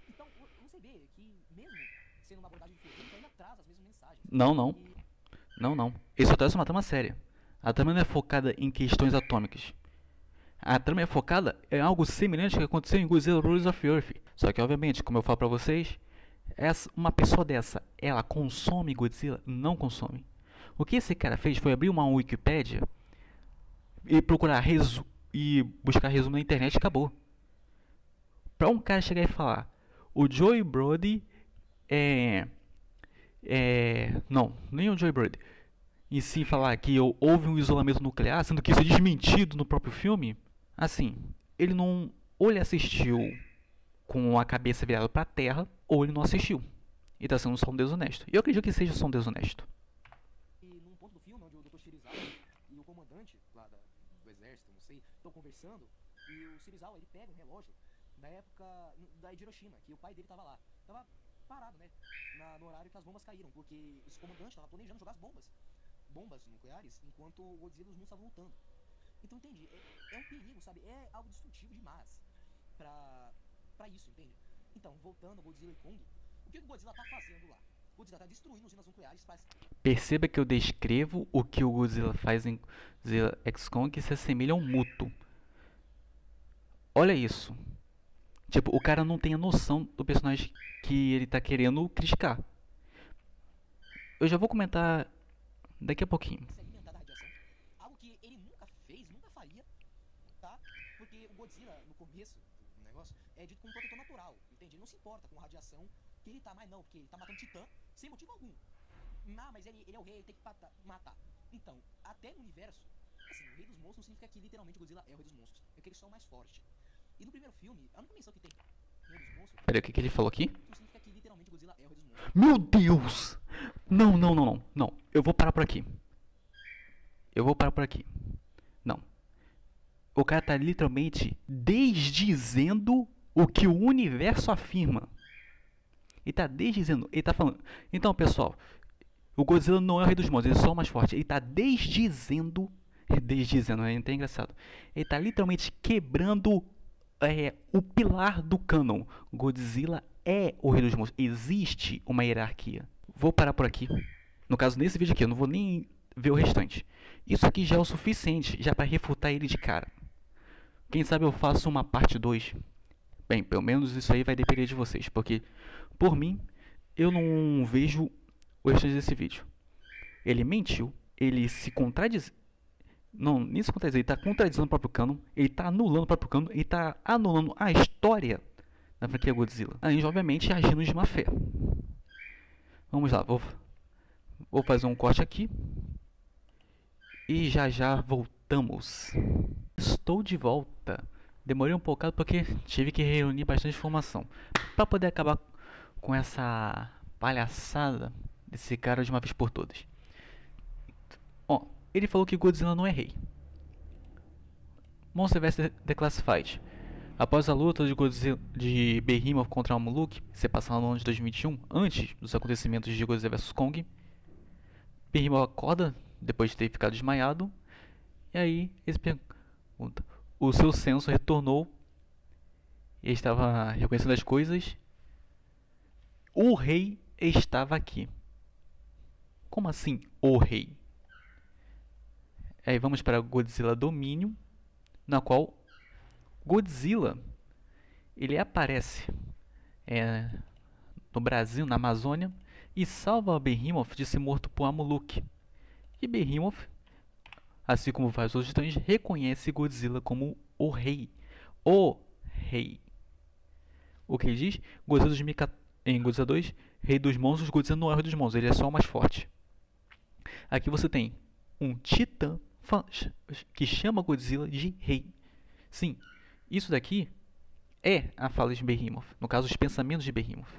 Então, você vê que mesmo sendo uma abordagem diferente, ainda traz as mesmas mensagens. Não. Ele só traz uma trama séria. A trama não é focada em questões atômicas. A trama é focada em algo semelhante ao que aconteceu em Godzilla Rulers of Earth. Só que, obviamente, como eu falo pra vocês, uma pessoa dessa, ela consome Godzilla? Não consome. O que esse cara fez foi abrir uma Wikipédia e procurar e buscar resumo na internet e acabou. Pra um cara chegar e falar, o Joey Brody não, nem o Joey Brody. E sim falar que houve um isolamento nuclear, sendo que isso é desmentido no próprio filme. Assim, ele não... Ou ele assistiu com a cabeça virada pra terra, ou ele não assistiu. E tá sendo só um desonesto. E eu acredito que seja só um desonesto. E num ponto do filme, onde o Dr. Shirizawa e o comandante lá do exército, não sei, estão conversando, e o Shirizawa, ele pega um relógio da época de Hiroshima, que o pai dele tava lá. Tava parado, né, no horário que as bombas caíram, porque esse comandante tava planejando jogar as bombas nucleares, enquanto o Godzilla e os mundos estavam lutando. Então, entende? É um perigo, sabe? É algo destrutivo demais pra isso, entende? Então, voltando ao Godzilla e Kong, o que o Godzilla tá fazendo lá? O Godzilla tá destruindo usinas nucleares para... Perceba que eu descrevo o que o Godzilla faz em Godzilla x Kong que se assemelha a um muto. Olha isso. Tipo, o cara não tem a noção do personagem que ele tá querendo criticar. Eu já vou comentar daqui a pouquinho. Se alimentar da radiação, algo que ele nunca fez, nunca faria, tá? Porque o Godzilla, no começo do negócio, é dito como um protetor natural, entende? Ele não se importa com radiação que ele tá, mas não, porque ele tá matando titã sem motivo algum. Mas ele é o rei, ele tem que matar. Então, até no universo, assim, o rei dos monstros não significa que literalmente o Godzilla é o rei dos monstros, é que ele só é o mais forte. E no primeiro filme, a única menção que tem rei dos monstros... Peraí, o que ele falou aqui? Não significa que literalmente o Godzilla é o rei dos monstros. Meu Deus! Não. Eu vou parar por aqui. Não. O cara tá literalmente desdizendo o que o universo afirma. Ele tá desdizendo, ele tá falando. Então, pessoal, o Godzilla não é o rei dos monstros, ele é só o mais forte. Ele tá desdizendo, é até engraçado. Ele tá literalmente quebrando o pilar do canon. Godzilla é o rei dos monstros. Existe uma hierarquia. Vou parar por aqui. No caso, nesse vídeo aqui, eu não vou nem ver o restante. Isso aqui já é o suficiente, já para refutar ele de cara. Quem sabe eu faço uma parte 2. Bem, pelo menos isso aí vai depender de vocês. Porque, por mim, eu não vejo o restante desse vídeo. Ele mentiu, ele se contradiz... Não, nem se contradiz, ele está contradizendo o próprio canon, ele está anulando o próprio canon, ele está anulando a história da franquia Godzilla. Além de, obviamente, agindo de má fé. Vamos lá, vou fazer um corte aqui. E já voltamos. Estou de volta. Demorei um bocado porque tive que reunir bastante informação para poder acabar com essa palhaçada desse cara de uma vez por todas. Ó, ele falou que Godzilla não é rei. Monsterverse Declassified. Após a luta de Behemoth contra o Muluk, se passar no ano de 2021, antes dos acontecimentos de Godzilla vs Kong, Behemoth acorda depois de ter ficado desmaiado, e aí eles perguntam: o seu senso retornou, ele estava reconhecendo as coisas, o rei estava aqui. Como assim, o rei? Aí vamos para Godzilla Domínio, na qual Godzilla ele aparece no Brasil, na Amazônia, e salva Behemoth de ser morto por Amuluk. E Behemoth, assim como vários outros titãs, reconhece Godzilla como o rei. O rei. O que ele diz? Em Godzilla 2, rei dos monstros. Godzilla não é o rei dos monstros, ele é só o mais forte. Aqui você tem um titã que chama Godzilla de rei. Sim, isso daqui é a fala de Behemoth, no caso, os pensamentos de Behemoth.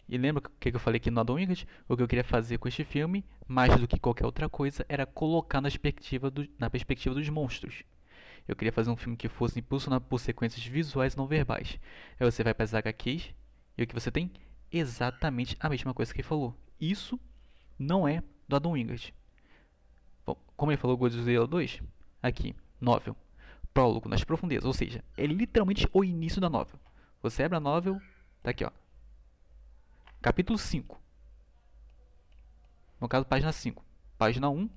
E lembra o que eu falei aqui no Adam Wingard? O que eu queria fazer com este filme, mais do que qualquer outra coisa, era colocar na perspectiva dos monstros. Eu queria fazer um filme que fosse impulsionado por sequências visuais não verbais. Aí você vai para as HQs e o que você tem? Exatamente a mesma coisa que ele falou. Isso não é do Adam Wingard. Bom, como ele falou Godzilla 2, aqui, novel, prólogo nas profundezas, ou seja, é literalmente o início da novel. Você abre a novel, tá aqui, ó. Capítulo 5. No caso, página 5. Página 1,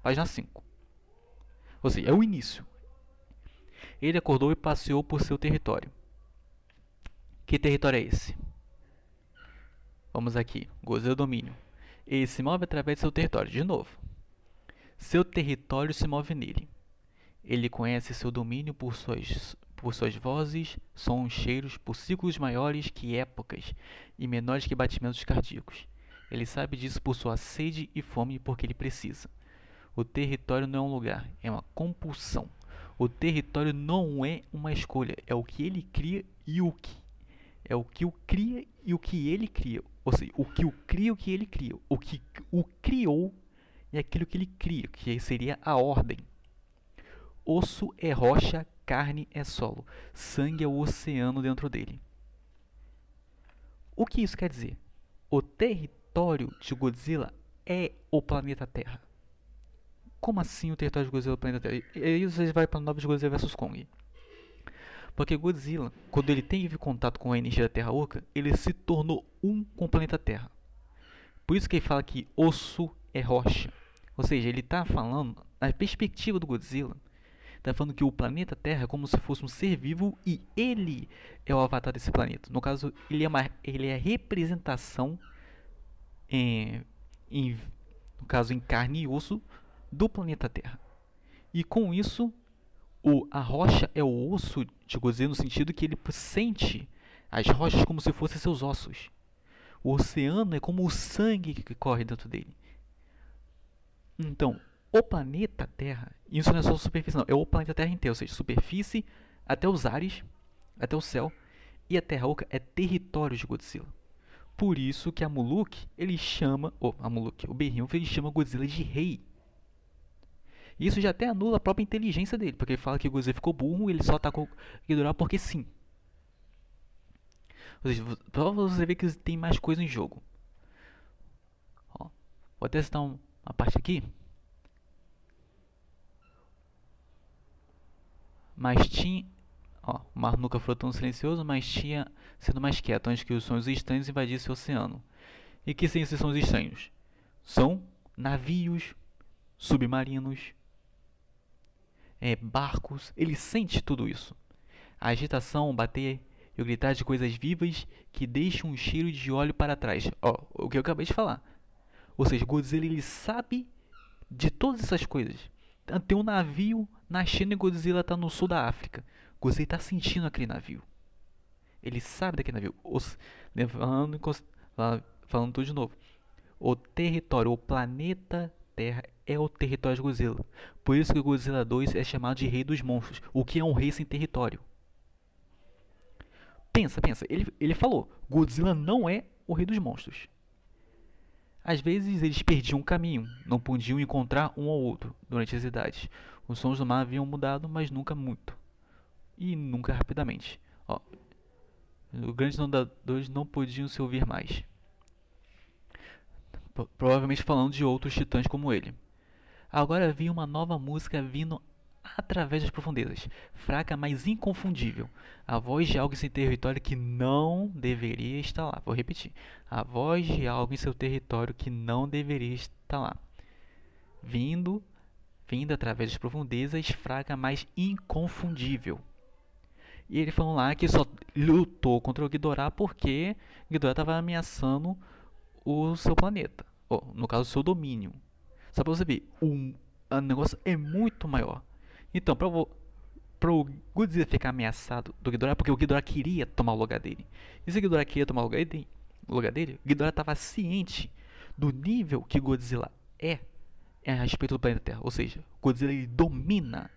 página 5. Ou seja, é o início. Ele acordou e passeou por seu território. Que território é esse? Vamos aqui. Godzilla domínio. Ele se move através de seu território. De novo. Seu território se move nele. Ele conhece seu domínio por suas vozes, sons, cheiros, por ciclos maiores que épocas e menores que batimentos cardíacos. Ele sabe disso por sua sede e fome porque ele precisa. O território não é um lugar, é uma compulsão. O território não é uma escolha, é o que ele cria e o que é o que o cria e o que ele cria. Ou seja, o que o cria e o que ele cria. O que o criou é aquilo que ele cria, que seria a ordem. Osso é rocha, carne é solo, sangue é o oceano dentro dele. O que isso quer dizer? O território de Godzilla é o planeta Terra. Como assim o território de Godzilla é o planeta Terra? E aí você vai para a nova de Godzilla vs Kong. Porque Godzilla, quando ele teve contato com a energia da Terra Oca, ele se tornou um com o planeta Terra. Por isso que ele fala que osso é rocha. Ou seja, ele está falando, na perspectiva do Godzilla, está falando que o planeta Terra é como se fosse um ser vivo e ele é o avatar desse planeta. No caso, ele é a representação, no caso, em carne e osso, do planeta Terra. E com isso, a rocha é o osso de Godzilla no sentido que ele sente as rochas como se fossem seus ossos. O oceano é como o sangue que corre dentro dele. Então, o planeta Terra, isso não é só a superfície não, é o planeta Terra inteiro, ou seja, superfície até os ares, até o céu, e a Terra Oca é território de Godzilla. Por isso que o Behemoth, ele chama Godzilla de rei. Isso já até anula a própria inteligência dele, porque ele fala que o Godzilla ficou burro e ele só atacou Ghidorah porque sim. Ou seja, pra você ver que tem mais coisa em jogo. Ó, vou até citar uma parte aqui. Mas tinha... Ó, o mar nunca foi tão silencioso, mas tinha sido mais quieto antes que os sons estranhos invadissem o oceano. E que são esses sons estranhos? São navios, submarinos, barcos. Ele sente tudo isso. A agitação, o bater e o gritar de coisas vivas que deixam um cheiro de óleo para trás. Ó, o que eu acabei de falar. Ou seja, Godzilla ele sabe de todas essas coisas. Tem um navio na China e Godzilla está no sul da África. Godzilla está sentindo aquele navio. Ele sabe daquele navio. Falando tudo de novo. O território, o planeta Terra é o território de Godzilla. Por isso que o Godzilla 2 é chamado de Rei dos Monstros. O que é um rei sem território? Pensa. Ele falou, Godzilla não é o Rei dos Monstros. Às vezes eles perdiam o caminho, não podiam encontrar um ao outro durante as idades. Os sons do mar haviam mudado, mas nunca muito. E nunca rapidamente. Ó, os grandes inundadores não podiam se ouvir mais. Provavelmente falando de outros titãs como ele. Agora havia uma nova música vindo através das profundezas, fraca, mas inconfundível. A voz de algo em seu território que não deveria estar lá. Vou repetir. A voz de algo em seu território que não deveria estar lá. Vindo vinda através das profundezas, fraca, mas inconfundível. E ele falou lá que só lutou contra o Ghidorah porque o Ghidorah estava ameaçando o seu planeta, ou, no caso, o seu domínio. Só para você ver, o negócio é muito maior. Então, para o Godzilla ficar ameaçado do Ghidorah, porque o Ghidorah queria tomar o lugar dele. E se o Ghidorah queria tomar o lugar dele, o Ghidorah estava ciente do nível que Godzilla é a respeito do planeta Terra. Ou seja, o Godzilla ele domina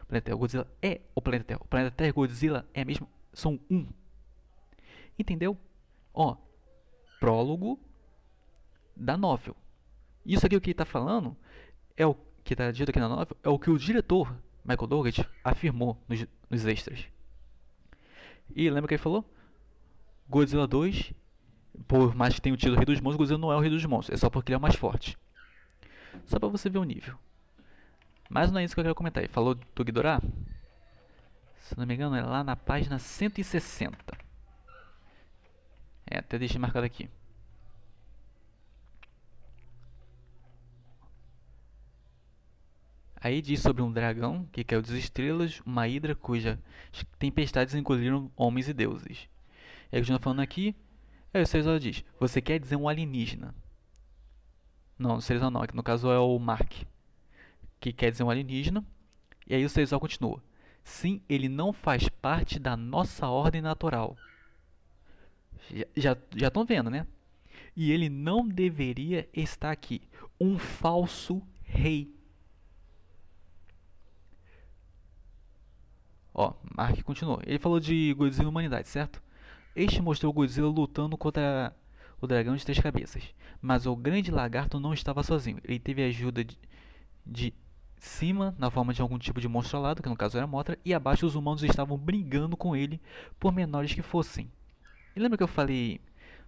o planeta Terra. O Godzilla é o planeta Terra. O planeta Terra e o Godzilla é mesmo, são um. Entendeu? Ó, prólogo da novel. Isso aqui o que ele está falando é o que está dito aqui na novel, é o que o diretor Michael Dougherty afirmou nos extras. E lembra que ele falou? Godzilla 2, por mais que tenha o título Rei dos Monstros, Godzilla não é o Rei dos Monstros, é só porque ele é o mais forte. Só pra você ver o nível. Mas não é isso que eu quero comentar. Ele falou do Ghidorah? Se não me engano, é lá na página 160. Até deixei marcado aqui. Aí diz sobre um dragão que caiu das estrelas, uma hidra cujas tempestades engoliram homens e deuses. Aí continua falando aqui. Aí o César diz: você quer dizer um alienígena? Não, o César não, que no caso é o Mark, que quer dizer um alienígena. E aí o César continua: sim, ele não faz parte da nossa ordem natural. Já estão vendo, né? E ele não deveria estar aqui. Um falso rei. Ó, Mark continuou. Ele falou de Godzilla e humanidade, certo? Este mostrou Godzilla lutando contra o dragão de 3 cabeças. Mas o grande lagarto não estava sozinho. Ele teve ajuda de cima, na forma de algum tipo de monstro alado, que no caso era Mothra, e abaixo os humanos estavam brigando com ele, por menores que fossem. E lembra que eu falei,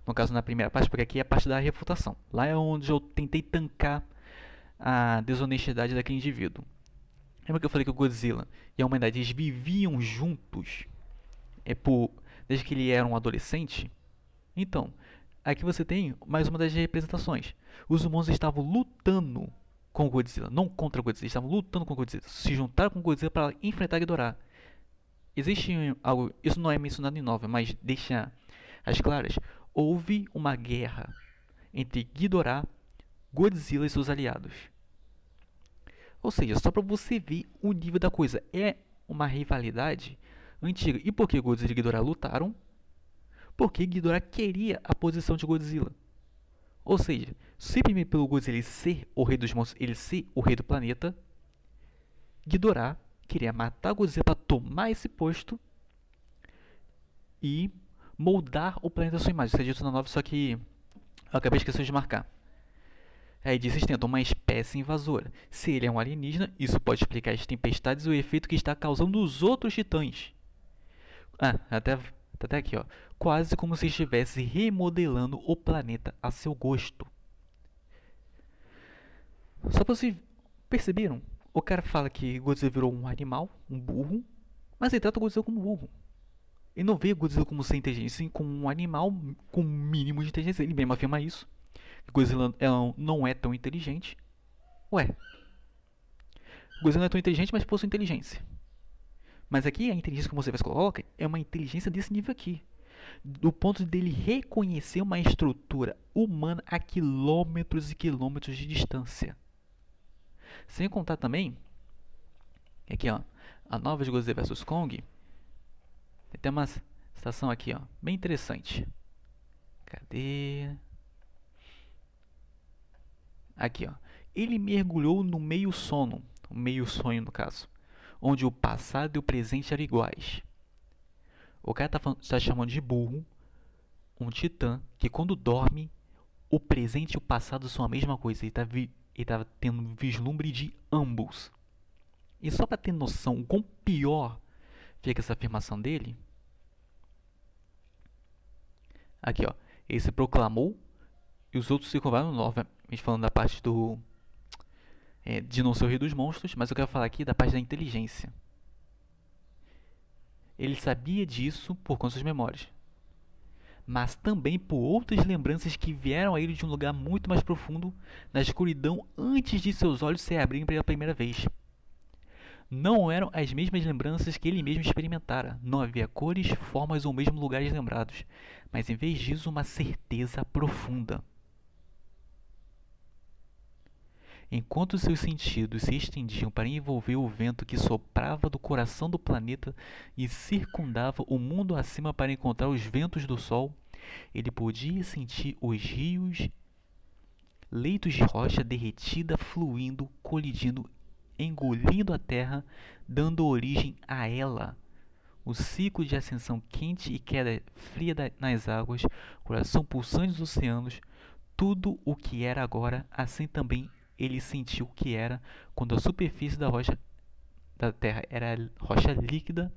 no caso na primeira parte, porque aqui é a parte da refutação. Lá é onde eu tentei tancar a desonestidade daquele indivíduo. Lembra que eu falei que o Godzilla e a humanidade eles viviam juntos desde que ele era um adolescente? Então, aqui você tem mais uma das representações. Os humanos estavam lutando com o Godzilla, não contra o Godzilla, estavam lutando com o Godzilla. Se juntaram com o Godzilla para enfrentar Ghidorah. Existe algo, isso não é mencionado em novel, mas deixa as claras. Houve uma guerra entre Ghidorah, Godzilla e seus aliados. Ou seja, só para você ver o nível da coisa. É uma rivalidade antiga. E por que Godzilla e Ghidorah lutaram? Porque Ghidorah queria a posição de Godzilla. Ou seja, simplesmente pelo Godzilla ele ser o rei dos monstros, ele ser o rei do planeta, Ghidorah queria matar Godzilla para tomar esse posto e moldar o planeta à sua imagem. Isso é dito na nova, só que eu acabei esquecendo de marcar. Aí diz que tentam uma espécie invasora. Se ele é um alienígena, isso pode explicar as tempestades e o efeito que está causando os outros titãs. Até aqui, ó. Quase como se estivesse remodelando o planeta a seu gosto. Só para vocês perceberam, o cara fala que Godzilla virou um animal, um burro, mas ele trata o Godzilla como burro. Ele não vê Godzilla como sem inteligência, sim como um animal com um mínimo de inteligência. Ele mesmo afirma isso. Godzilla não é tão inteligente. Ué, Godzilla não é tão inteligente, mas possui inteligência. Mas aqui a inteligência que você coloca é uma inteligência desse nível aqui. Do ponto dele reconhecer uma estrutura humana a quilômetros e quilômetros de distância. Sem contar também, aqui ó, a nova de Godzilla vs Kong, tem uma citação aqui ó, bem interessante. Cadê? Aqui, ó. Ele mergulhou no meio sono, o meio sonho no caso, onde o passado e o presente eram iguais. O cara tá chamando de burro um titã que quando dorme, o presente e o passado são a mesma coisa. Ele tá tendo vislumbre de ambos. E só para ter noção o quão pior fica essa afirmação dele, aqui ó, ele se proclamou e os outros se curvaram novamente, falando da parte de não ser o rei dos monstros, mas eu quero falar aqui da parte da inteligência. Ele sabia disso por conta das memórias. mas também por outras lembranças que vieram a ele de um lugar muito mais profundo, na escuridão antes de seus olhos se abrirem pela primeira vez. Não eram as mesmas lembranças que ele mesmo experimentara. Não havia cores, formas ou mesmo lugares lembrados, mas em vez disso uma certeza profunda. Enquanto seus sentidos se estendiam para envolver o vento que soprava do coração do planeta e circundava o mundo acima para encontrar os ventos do sol, ele podia sentir os rios, leitos de rocha derretida fluindo, colidindo, engolindo a terra, dando origem a ela. O ciclo de ascensão quente e queda fria nas águas, coração pulsante dos oceanos, tudo o que era agora, assim também ele sentiu o que era quando a superfície da rocha da terra era rocha líquida,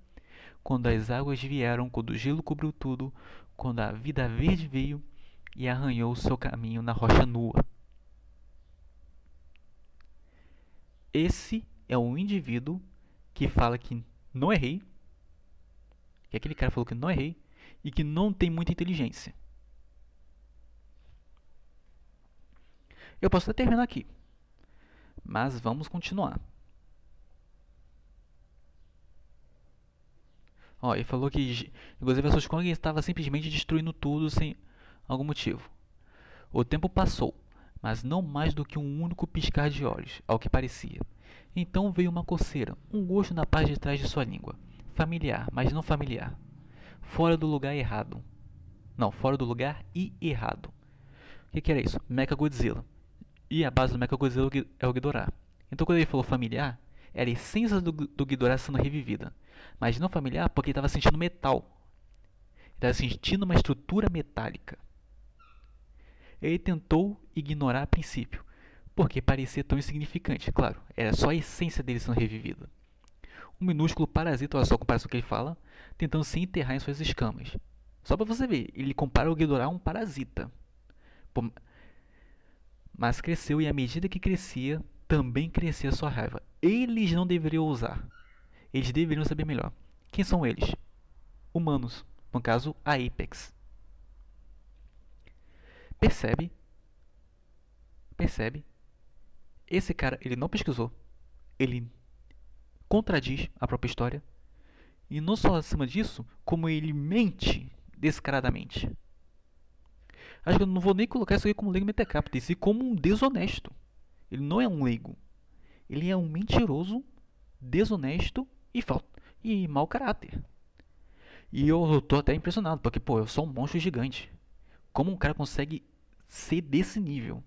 quando as águas vieram, quando o gelo cobriu tudo, quando a vida verde veio e arranhou seu caminho na rocha nua. Esse é um indivíduo que fala que não errei, que aquele cara falou que não errei e que não tem muita inteligência. Eu posso até terminar aqui, mas vamos continuar. Ó, ele falou que inclusive a Kong estava simplesmente destruindo tudo sem algum motivo. O tempo passou, mas não mais do que um único piscar de olhos, ao que parecia. Então veio uma coceira, um gosto na parte de trás de sua língua. Familiar, mas não familiar. Fora do lugar errado. Não, fora do lugar e errado. O que era isso? Mechagodzilla. E a base do Mechagodzilla é o Ghidorah. Então quando ele falou familiar, era a essência do Ghidorah sendo revivida. Mas não familiar porque ele estava sentindo metal. Ele estava sentindo uma estrutura metálica. Ele tentou ignorar a princípio, porque parecia tão insignificante. Claro, era só a essência dele sendo revivida. Um minúsculo parasita, olha só a comparação que ele fala, tentando se enterrar em suas escamas. Só para você ver, ele compara o Ghidorah a um parasita. Mas cresceu e à medida que crescia, também crescia sua raiva. Eles não deveriam usar. Eles deveriam saber melhor. Quem são eles? Humanos. No caso, a Apex. Percebe? Esse cara, ele não pesquisou. Ele contradiz a própria história. E não só acima disso, como ele mente descaradamente. Acho que eu não vou nem colocar isso aqui como leigo metacapta, e sim como um desonesto. Ele não é um leigo. Ele é um mentiroso, desonesto e mau caráter. E eu tô até impressionado, porque, pô, eu sou um monstro gigante. Como um cara consegue ser desse nível?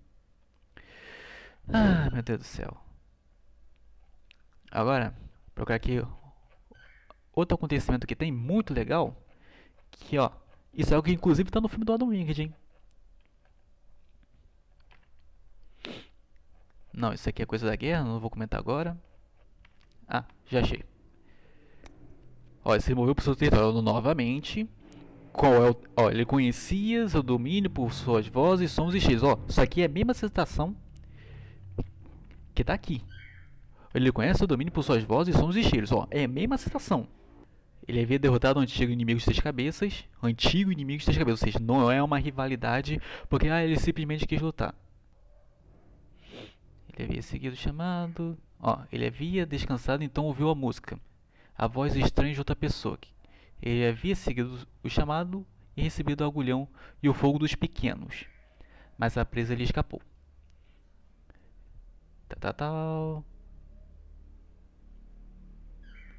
Ah, meu Deus do céu. Agora, procurar aqui outro acontecimento que tem muito legal. Que, ó, isso é algo que inclusive tá no filme do Adam Wingard, hein? Não, isso aqui é coisa da guerra, não vou comentar agora. Ah, já achei. Ó, ele se moveu para o seu território novamente. Qual é o... Ó, ele conhecia seu domínio por suas vozes, sons e cheiros. Ó, isso aqui é a mesma citação que tá aqui. Ele conhece seu domínio por suas vozes, sons e cheiros. Ó, é a mesma citação. Ele havia derrotado o antigo inimigo de 3 cabeças. Antigo inimigo de 3 cabeças. Ou seja, não é uma rivalidade, porque ele simplesmente quis lutar. Ele havia seguido o chamado. Ó, ele havia descansado, então ouviu a música. A voz estranha de outra pessoa. Ele havia seguido o chamado e recebido o agulhão e o fogo dos pequenos. Mas a presa lhe escapou.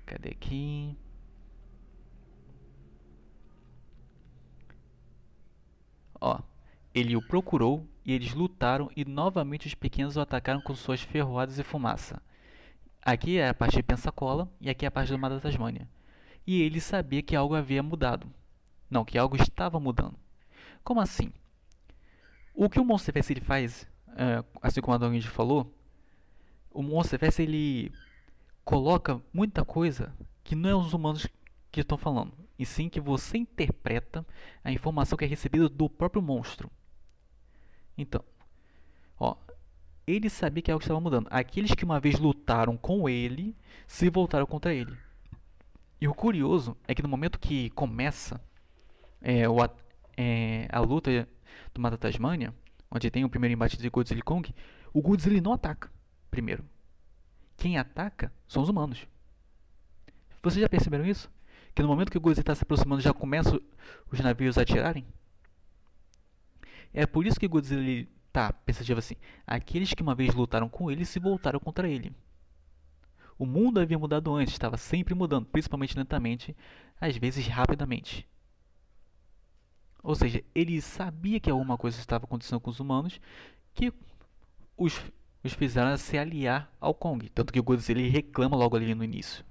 Cadê aqui? Ó, ele o procurou e eles lutaram e novamente os pequenos o atacaram com suas ferroadas e fumaça. Aqui é a parte de Pensacola e aqui é a parte do Mar da Tasmânia. E ele sabia que algo havia mudado. Não, que algo estava mudando. Como assim? O que o Monsterverse ele faz, assim como a Adam Wingard falou, o Monsterverse ele coloca muita coisa que não é os humanos que estão falando, e sim que você interpreta a informação que é recebida do próprio monstro. Então, ó, ele sabia que algo estava mudando. Aqueles que uma vez lutaram com ele se voltaram contra ele. E o curioso é que no momento que começa a luta do Mar da Tasmânia, onde tem o primeiro embate de Godzilla e Kong, o Godzilla não ataca primeiro. Quem ataca são os humanos. Vocês já perceberam isso? Que no momento que o Godzilla está se aproximando, já começam os navios a atirarem? É por isso que o Godzilla está pensativo assim. Aqueles que uma vez lutaram com ele se voltaram contra ele. O mundo havia mudado antes, estava sempre mudando, principalmente lentamente, às vezes rapidamente. Ou seja, ele sabia que alguma coisa estava acontecendo com os humanos que os fizeram se aliar ao Kong. Tanto que o Godzilla reclama logo ali no início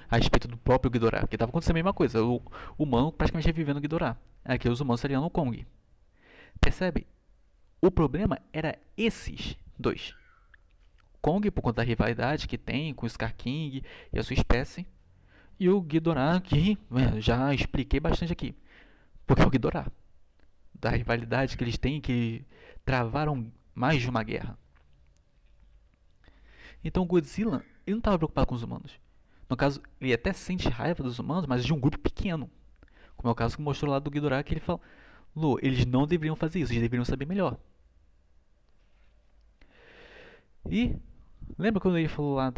a respeito do próprio Ghidorah, porque estava acontecendo a mesma coisa. O humano praticamente revivendo o Ghidorah. Aqui os humanos se aliando ao Kong. Percebe? O problema era esses dois. Kong, por conta da rivalidade que tem com o Scar King e a sua espécie, e o Ghidorah, que já expliquei bastante aqui. Porque é o Ghidorah. Da rivalidade que eles têm, que travaram mais de uma guerra. Então o Godzilla, ele não estava preocupado com os humanos. No caso, ele até sente raiva dos humanos, mas de um grupo pequeno. Como é o caso que mostrou lá do Ghidorah, que ele falou: eles não deveriam fazer isso, eles deveriam saber melhor. E lembra quando ele falou lá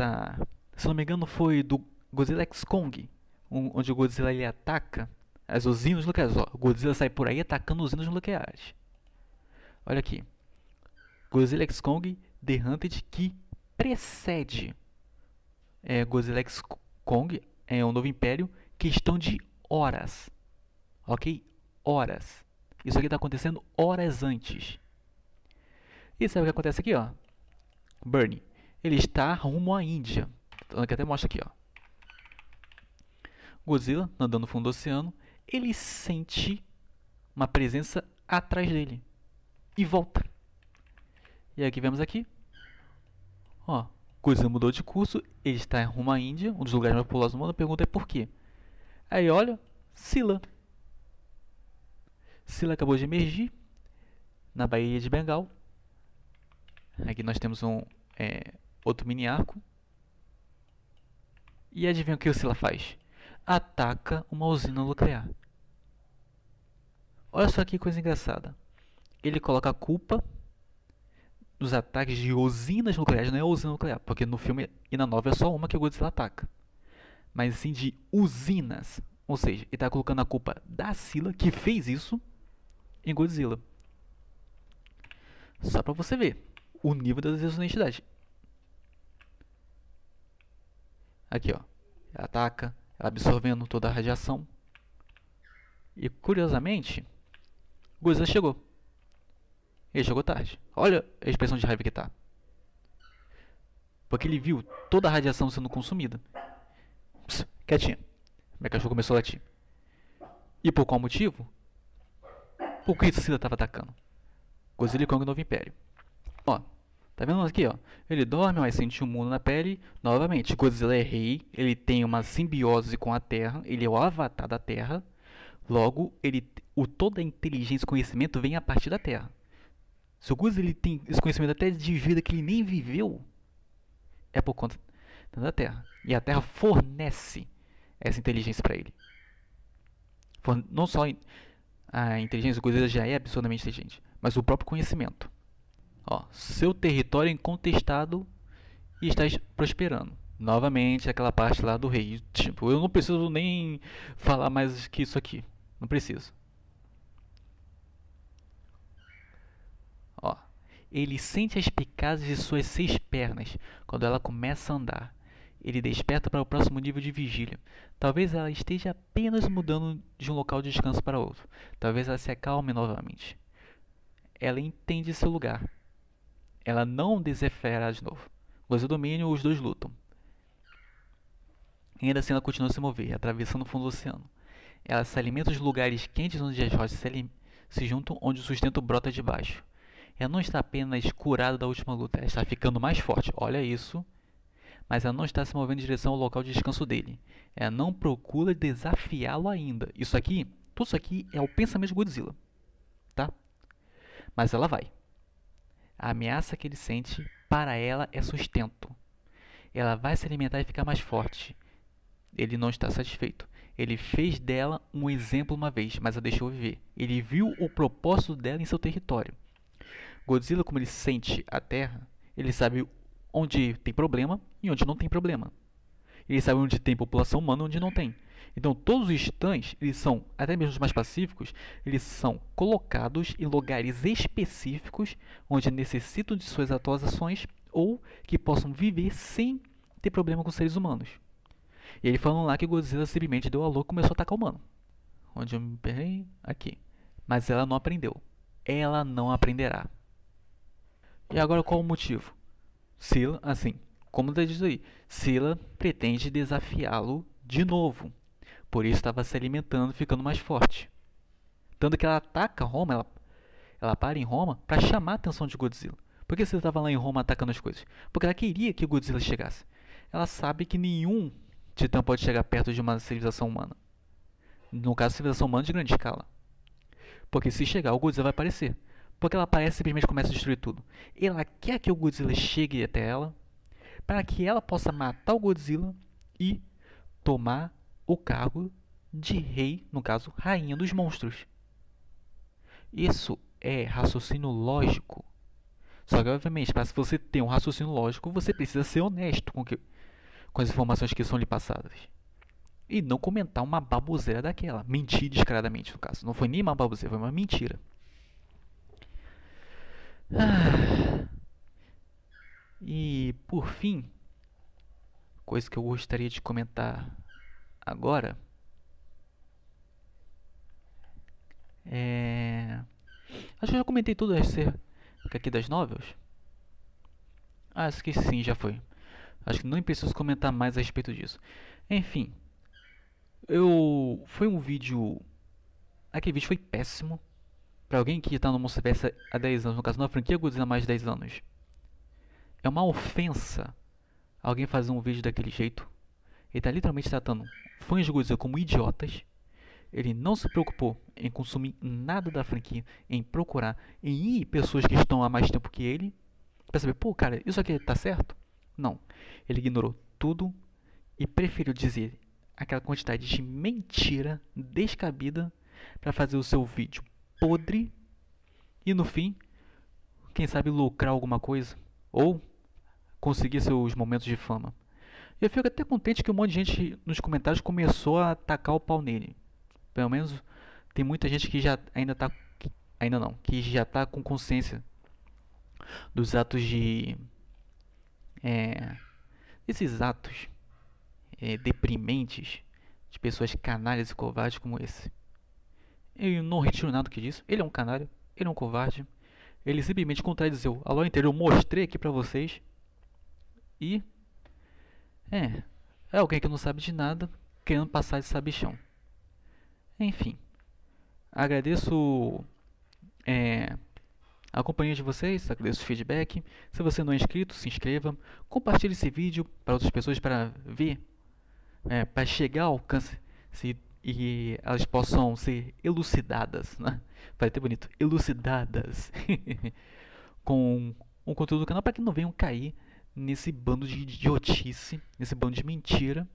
se não me engano foi do Godzilla X Kong, onde o Godzilla ele ataca as usinas nucleares. O Godzilla sai por aí atacando usinas nucleares. Olha aqui. Godzilla X Kong The Hunted, que precede Godzilla X Kong, um novo império, questão de horas. Ok? Horas. Isso aqui está acontecendo horas antes. E sabe o que acontece aqui, ó? Bernie, ele está rumo à Índia. Que até mostra aqui, ó. Godzilla, nadando no fundo do oceano, ele sente uma presença atrás dele. E volta. E aqui vemos aqui. Ó, Godzilla mudou de curso, ele está rumo à Índia, um dos lugares mais populosos do mundo. A pergunta é por quê? Aí olha, Scylla. Scylla acabou de emergir na Baía de Bengal. Aqui nós temos outro mini arco. E adivinha o que o Scylla faz? Ataca uma usina nuclear. Olha só que coisa engraçada. Ele coloca a culpa nos ataques de usinas nucleares, não é usina nuclear, porque no filme e na novela é só uma que o Godzilla ataca. Mas sim de usinas. Ou seja, ele está colocando a culpa da Scylla, que fez isso, em Godzilla. Só para você ver o nível da desonestidade. Aqui, ó. Ela ataca, ela absorvendo toda a radiação. E curiosamente, Godzilla chegou. Ele chegou tarde. Olha a expressão de raiva que tá. Porque ele viu toda a radiação sendo consumida. Psst, quietinho. Meu cachorro começou a latir. E por qual motivo? Por que Scylla estava atacando? Godzilla e Kong Novo Império. Ó, tá vendo aqui, ó? Ele dorme, mas sente um mundo na pele. Novamente, Godzilla é rei. Ele tem uma simbiose com a Terra. Ele é o avatar da Terra. Logo, toda a inteligência e conhecimento vem a partir da Terra. Se o Godzilla ele tem esse conhecimento até de vida que ele nem viveu, é por conta da Terra. E a Terra fornece essa inteligência para ele. Não só a inteligência, o Godzilla já é absurdamente inteligente, mas o próprio conhecimento. Ó, seu território é incontestado e está prosperando. Novamente, aquela parte lá do rei. Tipo, eu não preciso nem falar mais que isso aqui. Não preciso. Ó, ele sente as picadas de suas 6 pernas quando ela começa a andar. Ele desperta para o próximo nível de vigília. Talvez ela esteja apenas mudando de um local de descanso para outro. Talvez ela se acalme novamente. Ela entende seu lugar. Ela não desafiará de novo. Goza domínio, os dois lutam. E ainda assim ela continua a se mover, atravessando o fundo do oceano. Ela se alimenta dos lugares quentes onde as rochas se juntam, onde o sustento brota de baixo. Ela não está apenas curada da última luta, ela está ficando mais forte. Olha isso. Mas ela não está se movendo em direção ao local de descanso dele. Ela não procura desafiá-lo ainda. Tudo isso aqui é o pensamento de Godzilla. Tá? Mas ela vai. A ameaça que ele sente, para ela, é sustento. Ela vai se alimentar e ficar mais forte. Ele não está satisfeito. Ele fez dela um exemplo uma vez, mas a deixou viver. Ele viu o propósito dela em seu território. Godzilla, como ele sente a Terra, ele sabe onde tem problema e onde não tem problema. Ele sabe onde tem população humana e onde não tem. Então, todos os titãs, eles são, até mesmo os mais pacíficos, eles são colocados em lugares específicos onde necessitam de suas atuações ou que possam viver sem ter problema com seres humanos. E ele falando lá que Godzilla simplesmente deu a louca e começou a atacar o humano. Onde eu me perdi? Aqui. Mas ela não aprendeu. Ela não aprenderá. E agora qual o motivo? Scylla, assim, como está dito aí, Scylla pretende desafiá-lo de novo. Por isso estava se alimentando, ficando mais forte. Tanto que ela ataca Roma, ela para em Roma para chamar a atenção de Godzilla. Por que você estava lá em Roma atacando as coisas? Porque ela queria que Godzilla chegasse. Ela sabe que nenhum titã pode chegar perto de uma civilização humana. No caso, civilização humana de grande escala. Porque se chegar, o Godzilla vai aparecer. Porque ela aparece e simplesmente começa a destruir tudo. Ela quer que o Godzilla chegue até ela, para que ela possa matar o Godzilla e tomar o cargo de rei, no caso, rainha dos monstros. Isso é raciocínio lógico. Só que, obviamente, para você ter um raciocínio lógico, você precisa ser honesto com as informações que são lhe passadas. E não comentar uma baboseira daquela. Mentir descaradamente, no caso. Não foi nem uma baboseira, foi uma mentira. E, por fim, coisa que eu gostaria de comentar agora acho que eu já comentei tudo acerca aqui das novels. Acho que sim, já foi. Acho que não preciso comentar mais a respeito disso. Enfim, foi um vídeo. Aquele vídeo foi péssimo para alguém que está no Monsterverse há 10 anos, no caso na franquia Godzilla há mais de 10 anos. É uma ofensa alguém fazer um vídeo daquele jeito. Ele está literalmente tratando fãs de Godzilla como idiotas. Ele não se preocupou em consumir nada da franquia, em procurar, em ir pessoas que estão há mais tempo que ele, para saber, pô, cara, isso aqui tá certo? Não. Ele ignorou tudo e preferiu dizer aquela quantidade de mentira descabida para fazer o seu vídeo podre e no fim, quem sabe lucrar alguma coisa ou conseguir seus momentos de fama. Eu fico até contente que um monte de gente nos comentários começou a tacar o pau nele. Pelo menos tem muita gente que já que já está com consciência dos atos esses atos deprimentes de pessoas canalhas e covardes como esse. Eu não retiro nada do que disse. Ele é um canalha, ele é um covarde. Ele simplesmente contradizeu a lore inteira. Eu mostrei aqui pra vocês. E é alguém que não sabe de nada, querendo passar de sabichão. Enfim, agradeço a companhia de vocês, agradeço o feedback. Se você não é inscrito, se inscreva. Compartilhe esse vídeo para outras pessoas para ver, para chegar ao alcance e elas possam ser elucidadas, né? Vai ter bonito, elucidadas com um conteúdo do canal, para que não venham cair nesse bando de idiotice, nesse bando de mentira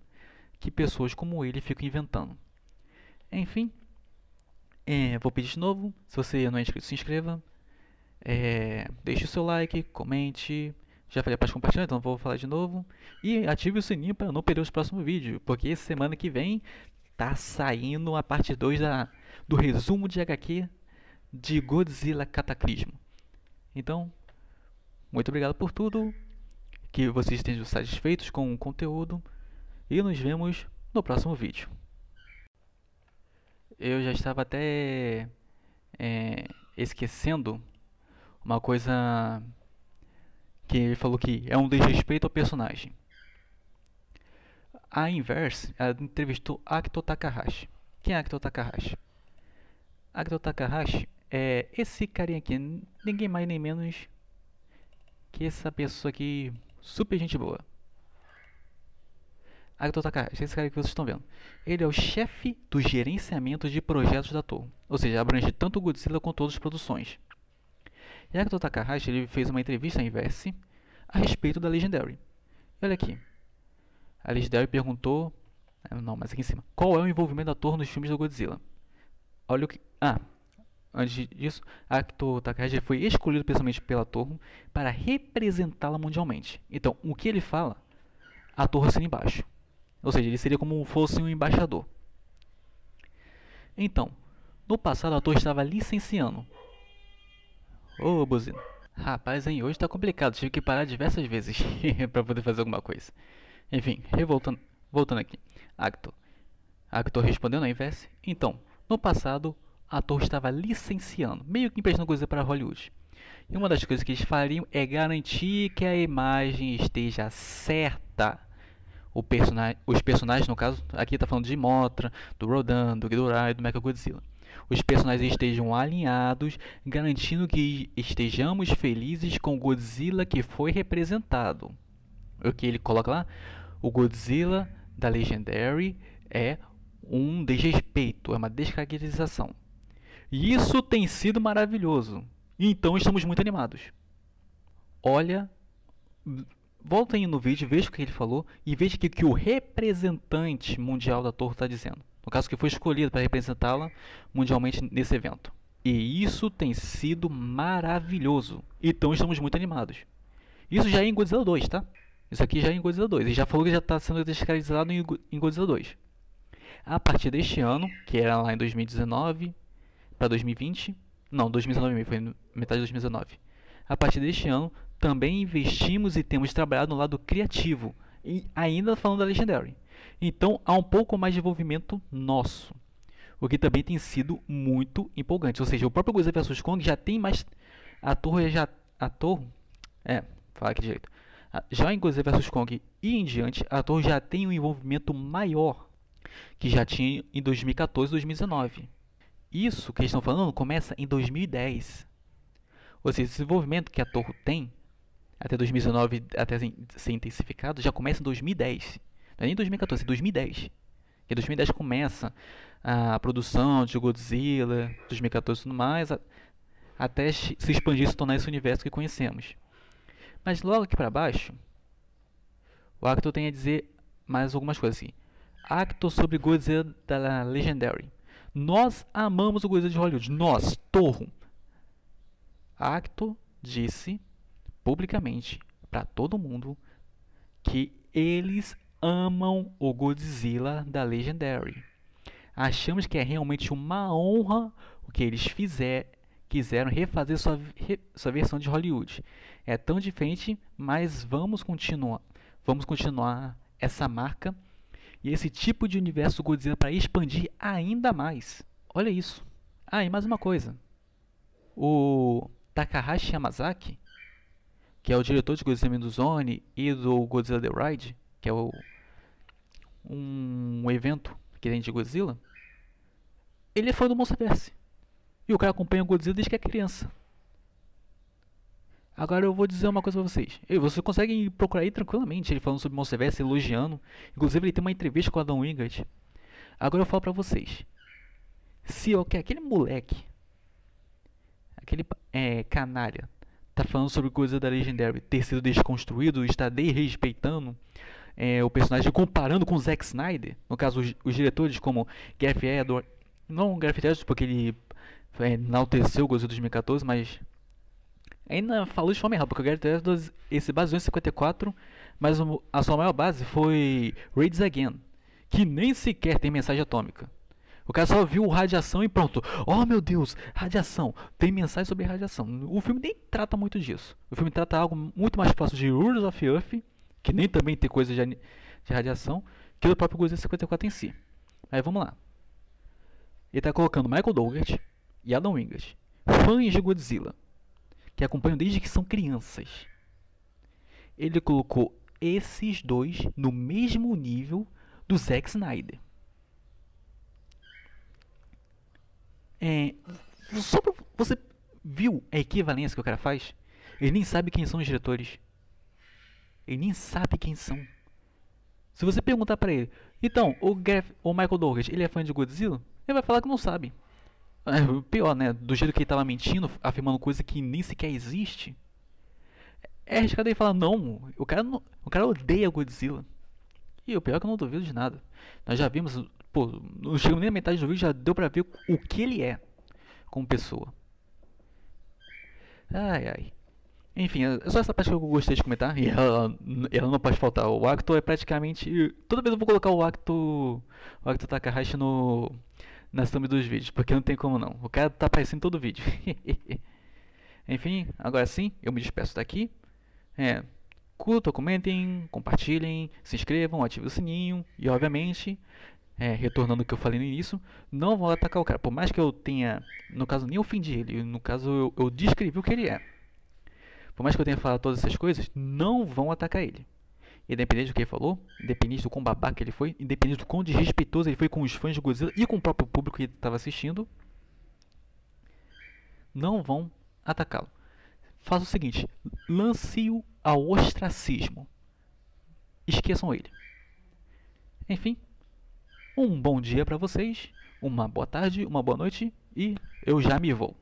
que pessoas como ele ficam inventando. Enfim, vou pedir de novo, se você não é inscrito, se inscreva, deixe o seu like, comente, já falei para compartilhar, então vou falar de novo, e ative o sininho para não perder os próximos vídeos, porque semana que vem tá saindo a parte 2 do resumo de HQ de Godzilla Cataclismo. Então, muito obrigado por tudo, que vocês estejam satisfeitos com o conteúdo, e nos vemos no próximo vídeo. Eu já estava até esquecendo uma coisa que ele falou que é um desrespeito ao personagem. A Inverse, ela entrevistou Akito Takahashi. Quem é Akito Takahashi? Akito Takahashi é esse carinha aqui, ninguém mais nem menos que essa pessoa aqui, super gente boa. Akito Takahashi, esse cara que vocês estão vendo. Ele é o chefe do gerenciamento de projetos da Toho, ou seja, abrange tanto o Godzilla quanto outras produções. E Akito Takahashi ele fez uma entrevista à Inverse a respeito da Legendary. E olha aqui, a Legendary perguntou Não, mas aqui em cima. Qual é o envolvimento da Toho nos filmes do Godzilla? Olha o que... antes disso, Akito Takahashi foi escolhido pessoalmente pela Toho para representá-la mundialmente. Então, o que ele fala, a Toho assina embaixo. Ou seja, ele seria como fosse um embaixador. Então, no passado a Toho estava licenciando. Ô, buzina. Rapaz, hein, hoje tá complicado. Tive que parar diversas vezes para poder fazer alguma coisa. Enfim, voltando aqui. Akito respondendo ao invés. Então, no passado, a Toho estava licenciando, meio que emprestando coisa para Hollywood. E uma das coisas que eles fariam é garantir que a imagem esteja certa. Os personagens, no caso, aqui está falando de Mothra, do Rodan, do Ghidorah e do Mechagodzilla. Os personagens estejam alinhados, garantindo que estejamos felizes com o Godzilla que foi representado. O que ele coloca lá? O Godzilla da Legendary é um desrespeito, é uma descaracterização. E isso tem sido maravilhoso. Então estamos muito animados. Olha, voltem no vídeo, veja o que ele falou e veja o que o representante mundial da Toho está dizendo. No caso, que foi escolhido para representá-la mundialmente nesse evento. E isso tem sido maravilhoso. Então estamos muito animados. Isso já é em Godzilla 2, tá? Isso aqui já é em Godzilla 2. Ele já falou que já está sendo descaracterizado em Godzilla 2. A partir deste ano, que era lá em 2019 para 2020, não, 2019 foi metade de 2019. A partir deste ano, também investimos e temos trabalhado no lado criativo, e ainda falando da Legendary. Então, há um pouco mais de envolvimento nosso, o que também tem sido muito empolgante. Ou seja, o próprio Godzilla vs Kong já tem mais... Fala aqui direito. Já em Godzilla vs Kong e em diante, a Toho já tem um envolvimento maior que já tinha em 2014 e 2019. Isso que eles estão falando começa em 2010. Ou seja, esse desenvolvimento que a Toho tem até 2019, até ser intensificado, já começa em 2010. Não é nem 2014, é 2010. Em 2010 começa a produção de Godzilla, 2014 e tudo mais, até se expandir e se tornar esse universo que conhecemos. Mas logo aqui para baixo, o Akito tem a dizer mais algumas coisas assim. Akito sobre Godzilla da Legendary. Nós amamos o Godzilla de Hollywood. Nós, Toho. Akito disse publicamente para todo mundo que eles amam o Godzilla da Legendary. Achamos que é realmente uma honra o que eles quiseram refazer sua versão de Hollywood. É tão diferente, mas vamos continuar essa marca e esse tipo de universo Godzilla para expandir ainda mais. Olha isso. E mais uma coisa. O Takahashi Yamazaki, que é o diretor de Godzilla Minus Zone e do Godzilla The Ride, que é um evento que tem de Godzilla, ele é fã do Monsterverse. E o cara acompanha o Godzilla desde que é criança. Agora eu vou dizer uma coisa pra vocês. Você consegue procurar aí tranquilamente ele falando sobre Monsterverse, elogiando. Inclusive ele tem uma entrevista com o Adam Wingard. Agora eu falo pra vocês. Se aquele moleque, aquele canalha, tá falando sobre coisa da Legendary ter sido desconstruído, está desrespeitando o personagem, comparando com o Zack Snyder, no caso os diretores como Gareth Edwards, não Gareth Edwards porque ele enalteceu o Godzilla 2014, mas ainda falou de forma errada, porque o Gareth Edwards se baseou em 54, mas a sua maior base foi Raids Again, que nem sequer tem mensagem atômica. O cara só viu radiação e pronto. Oh meu Deus, radiação. Tem mensagem sobre radiação. O filme nem trata muito disso. O filme trata algo muito mais próximo de Rulers of Earth, que nem também tem coisa de radiação, que do próprio Godzilla 54 em si. Aí vamos lá. Ele está colocando Michael Dougherty e Adam Wingard, fãs de Godzilla, que acompanham desde que são crianças. Ele colocou esses dois no mesmo nível do Zack Snyder. Só pra você viu a equivalência que o cara faz? Ele nem sabe quem são os diretores. Ele nem sabe quem são. Se você perguntar pra ele, então, o Michael Douglas, ele é fã de Godzilla? Ele vai falar que não sabe. Pior, né? Do jeito que ele tava mentindo, afirmando coisa que nem sequer existe. É arriscado ele falar, não, o cara odeia Godzilla. E o pior é que eu não duvido de nada. Nós já vimos, pô, não chegamos nem na metade do vídeo, já deu pra ver o que ele é como pessoa. Ai, ai. Enfim, é só essa parte que eu gostei de comentar. E ela não pode faltar. O Acto é praticamente... Toda vez eu vou colocar o Acto Takahashi nas thumb dos vídeos, porque não tem como não. O cara tá aparecendo em todo vídeo. Enfim, agora sim, eu me despeço daqui. Curtam, comentem, compartilhem, se inscrevam, ativem o sininho. E obviamente, retornando o que eu falei no início, não vão atacar o cara. Por mais que eu tenha, no caso, nem ofendi ele. No caso, eu descrevi o que ele é. Por mais que eu tenha falado todas essas coisas, não vão atacar ele. Independente do que ele falou, independente do quão babaca ele foi, independente do quão desrespeitoso ele foi com os fãs de Godzilla e com o próprio público que estava assistindo, não vão atacá-lo. Faça o seguinte, lance-o ao ostracismo. Esqueçam ele. Enfim, um bom dia para vocês, uma boa tarde, uma boa noite e eu já me vou.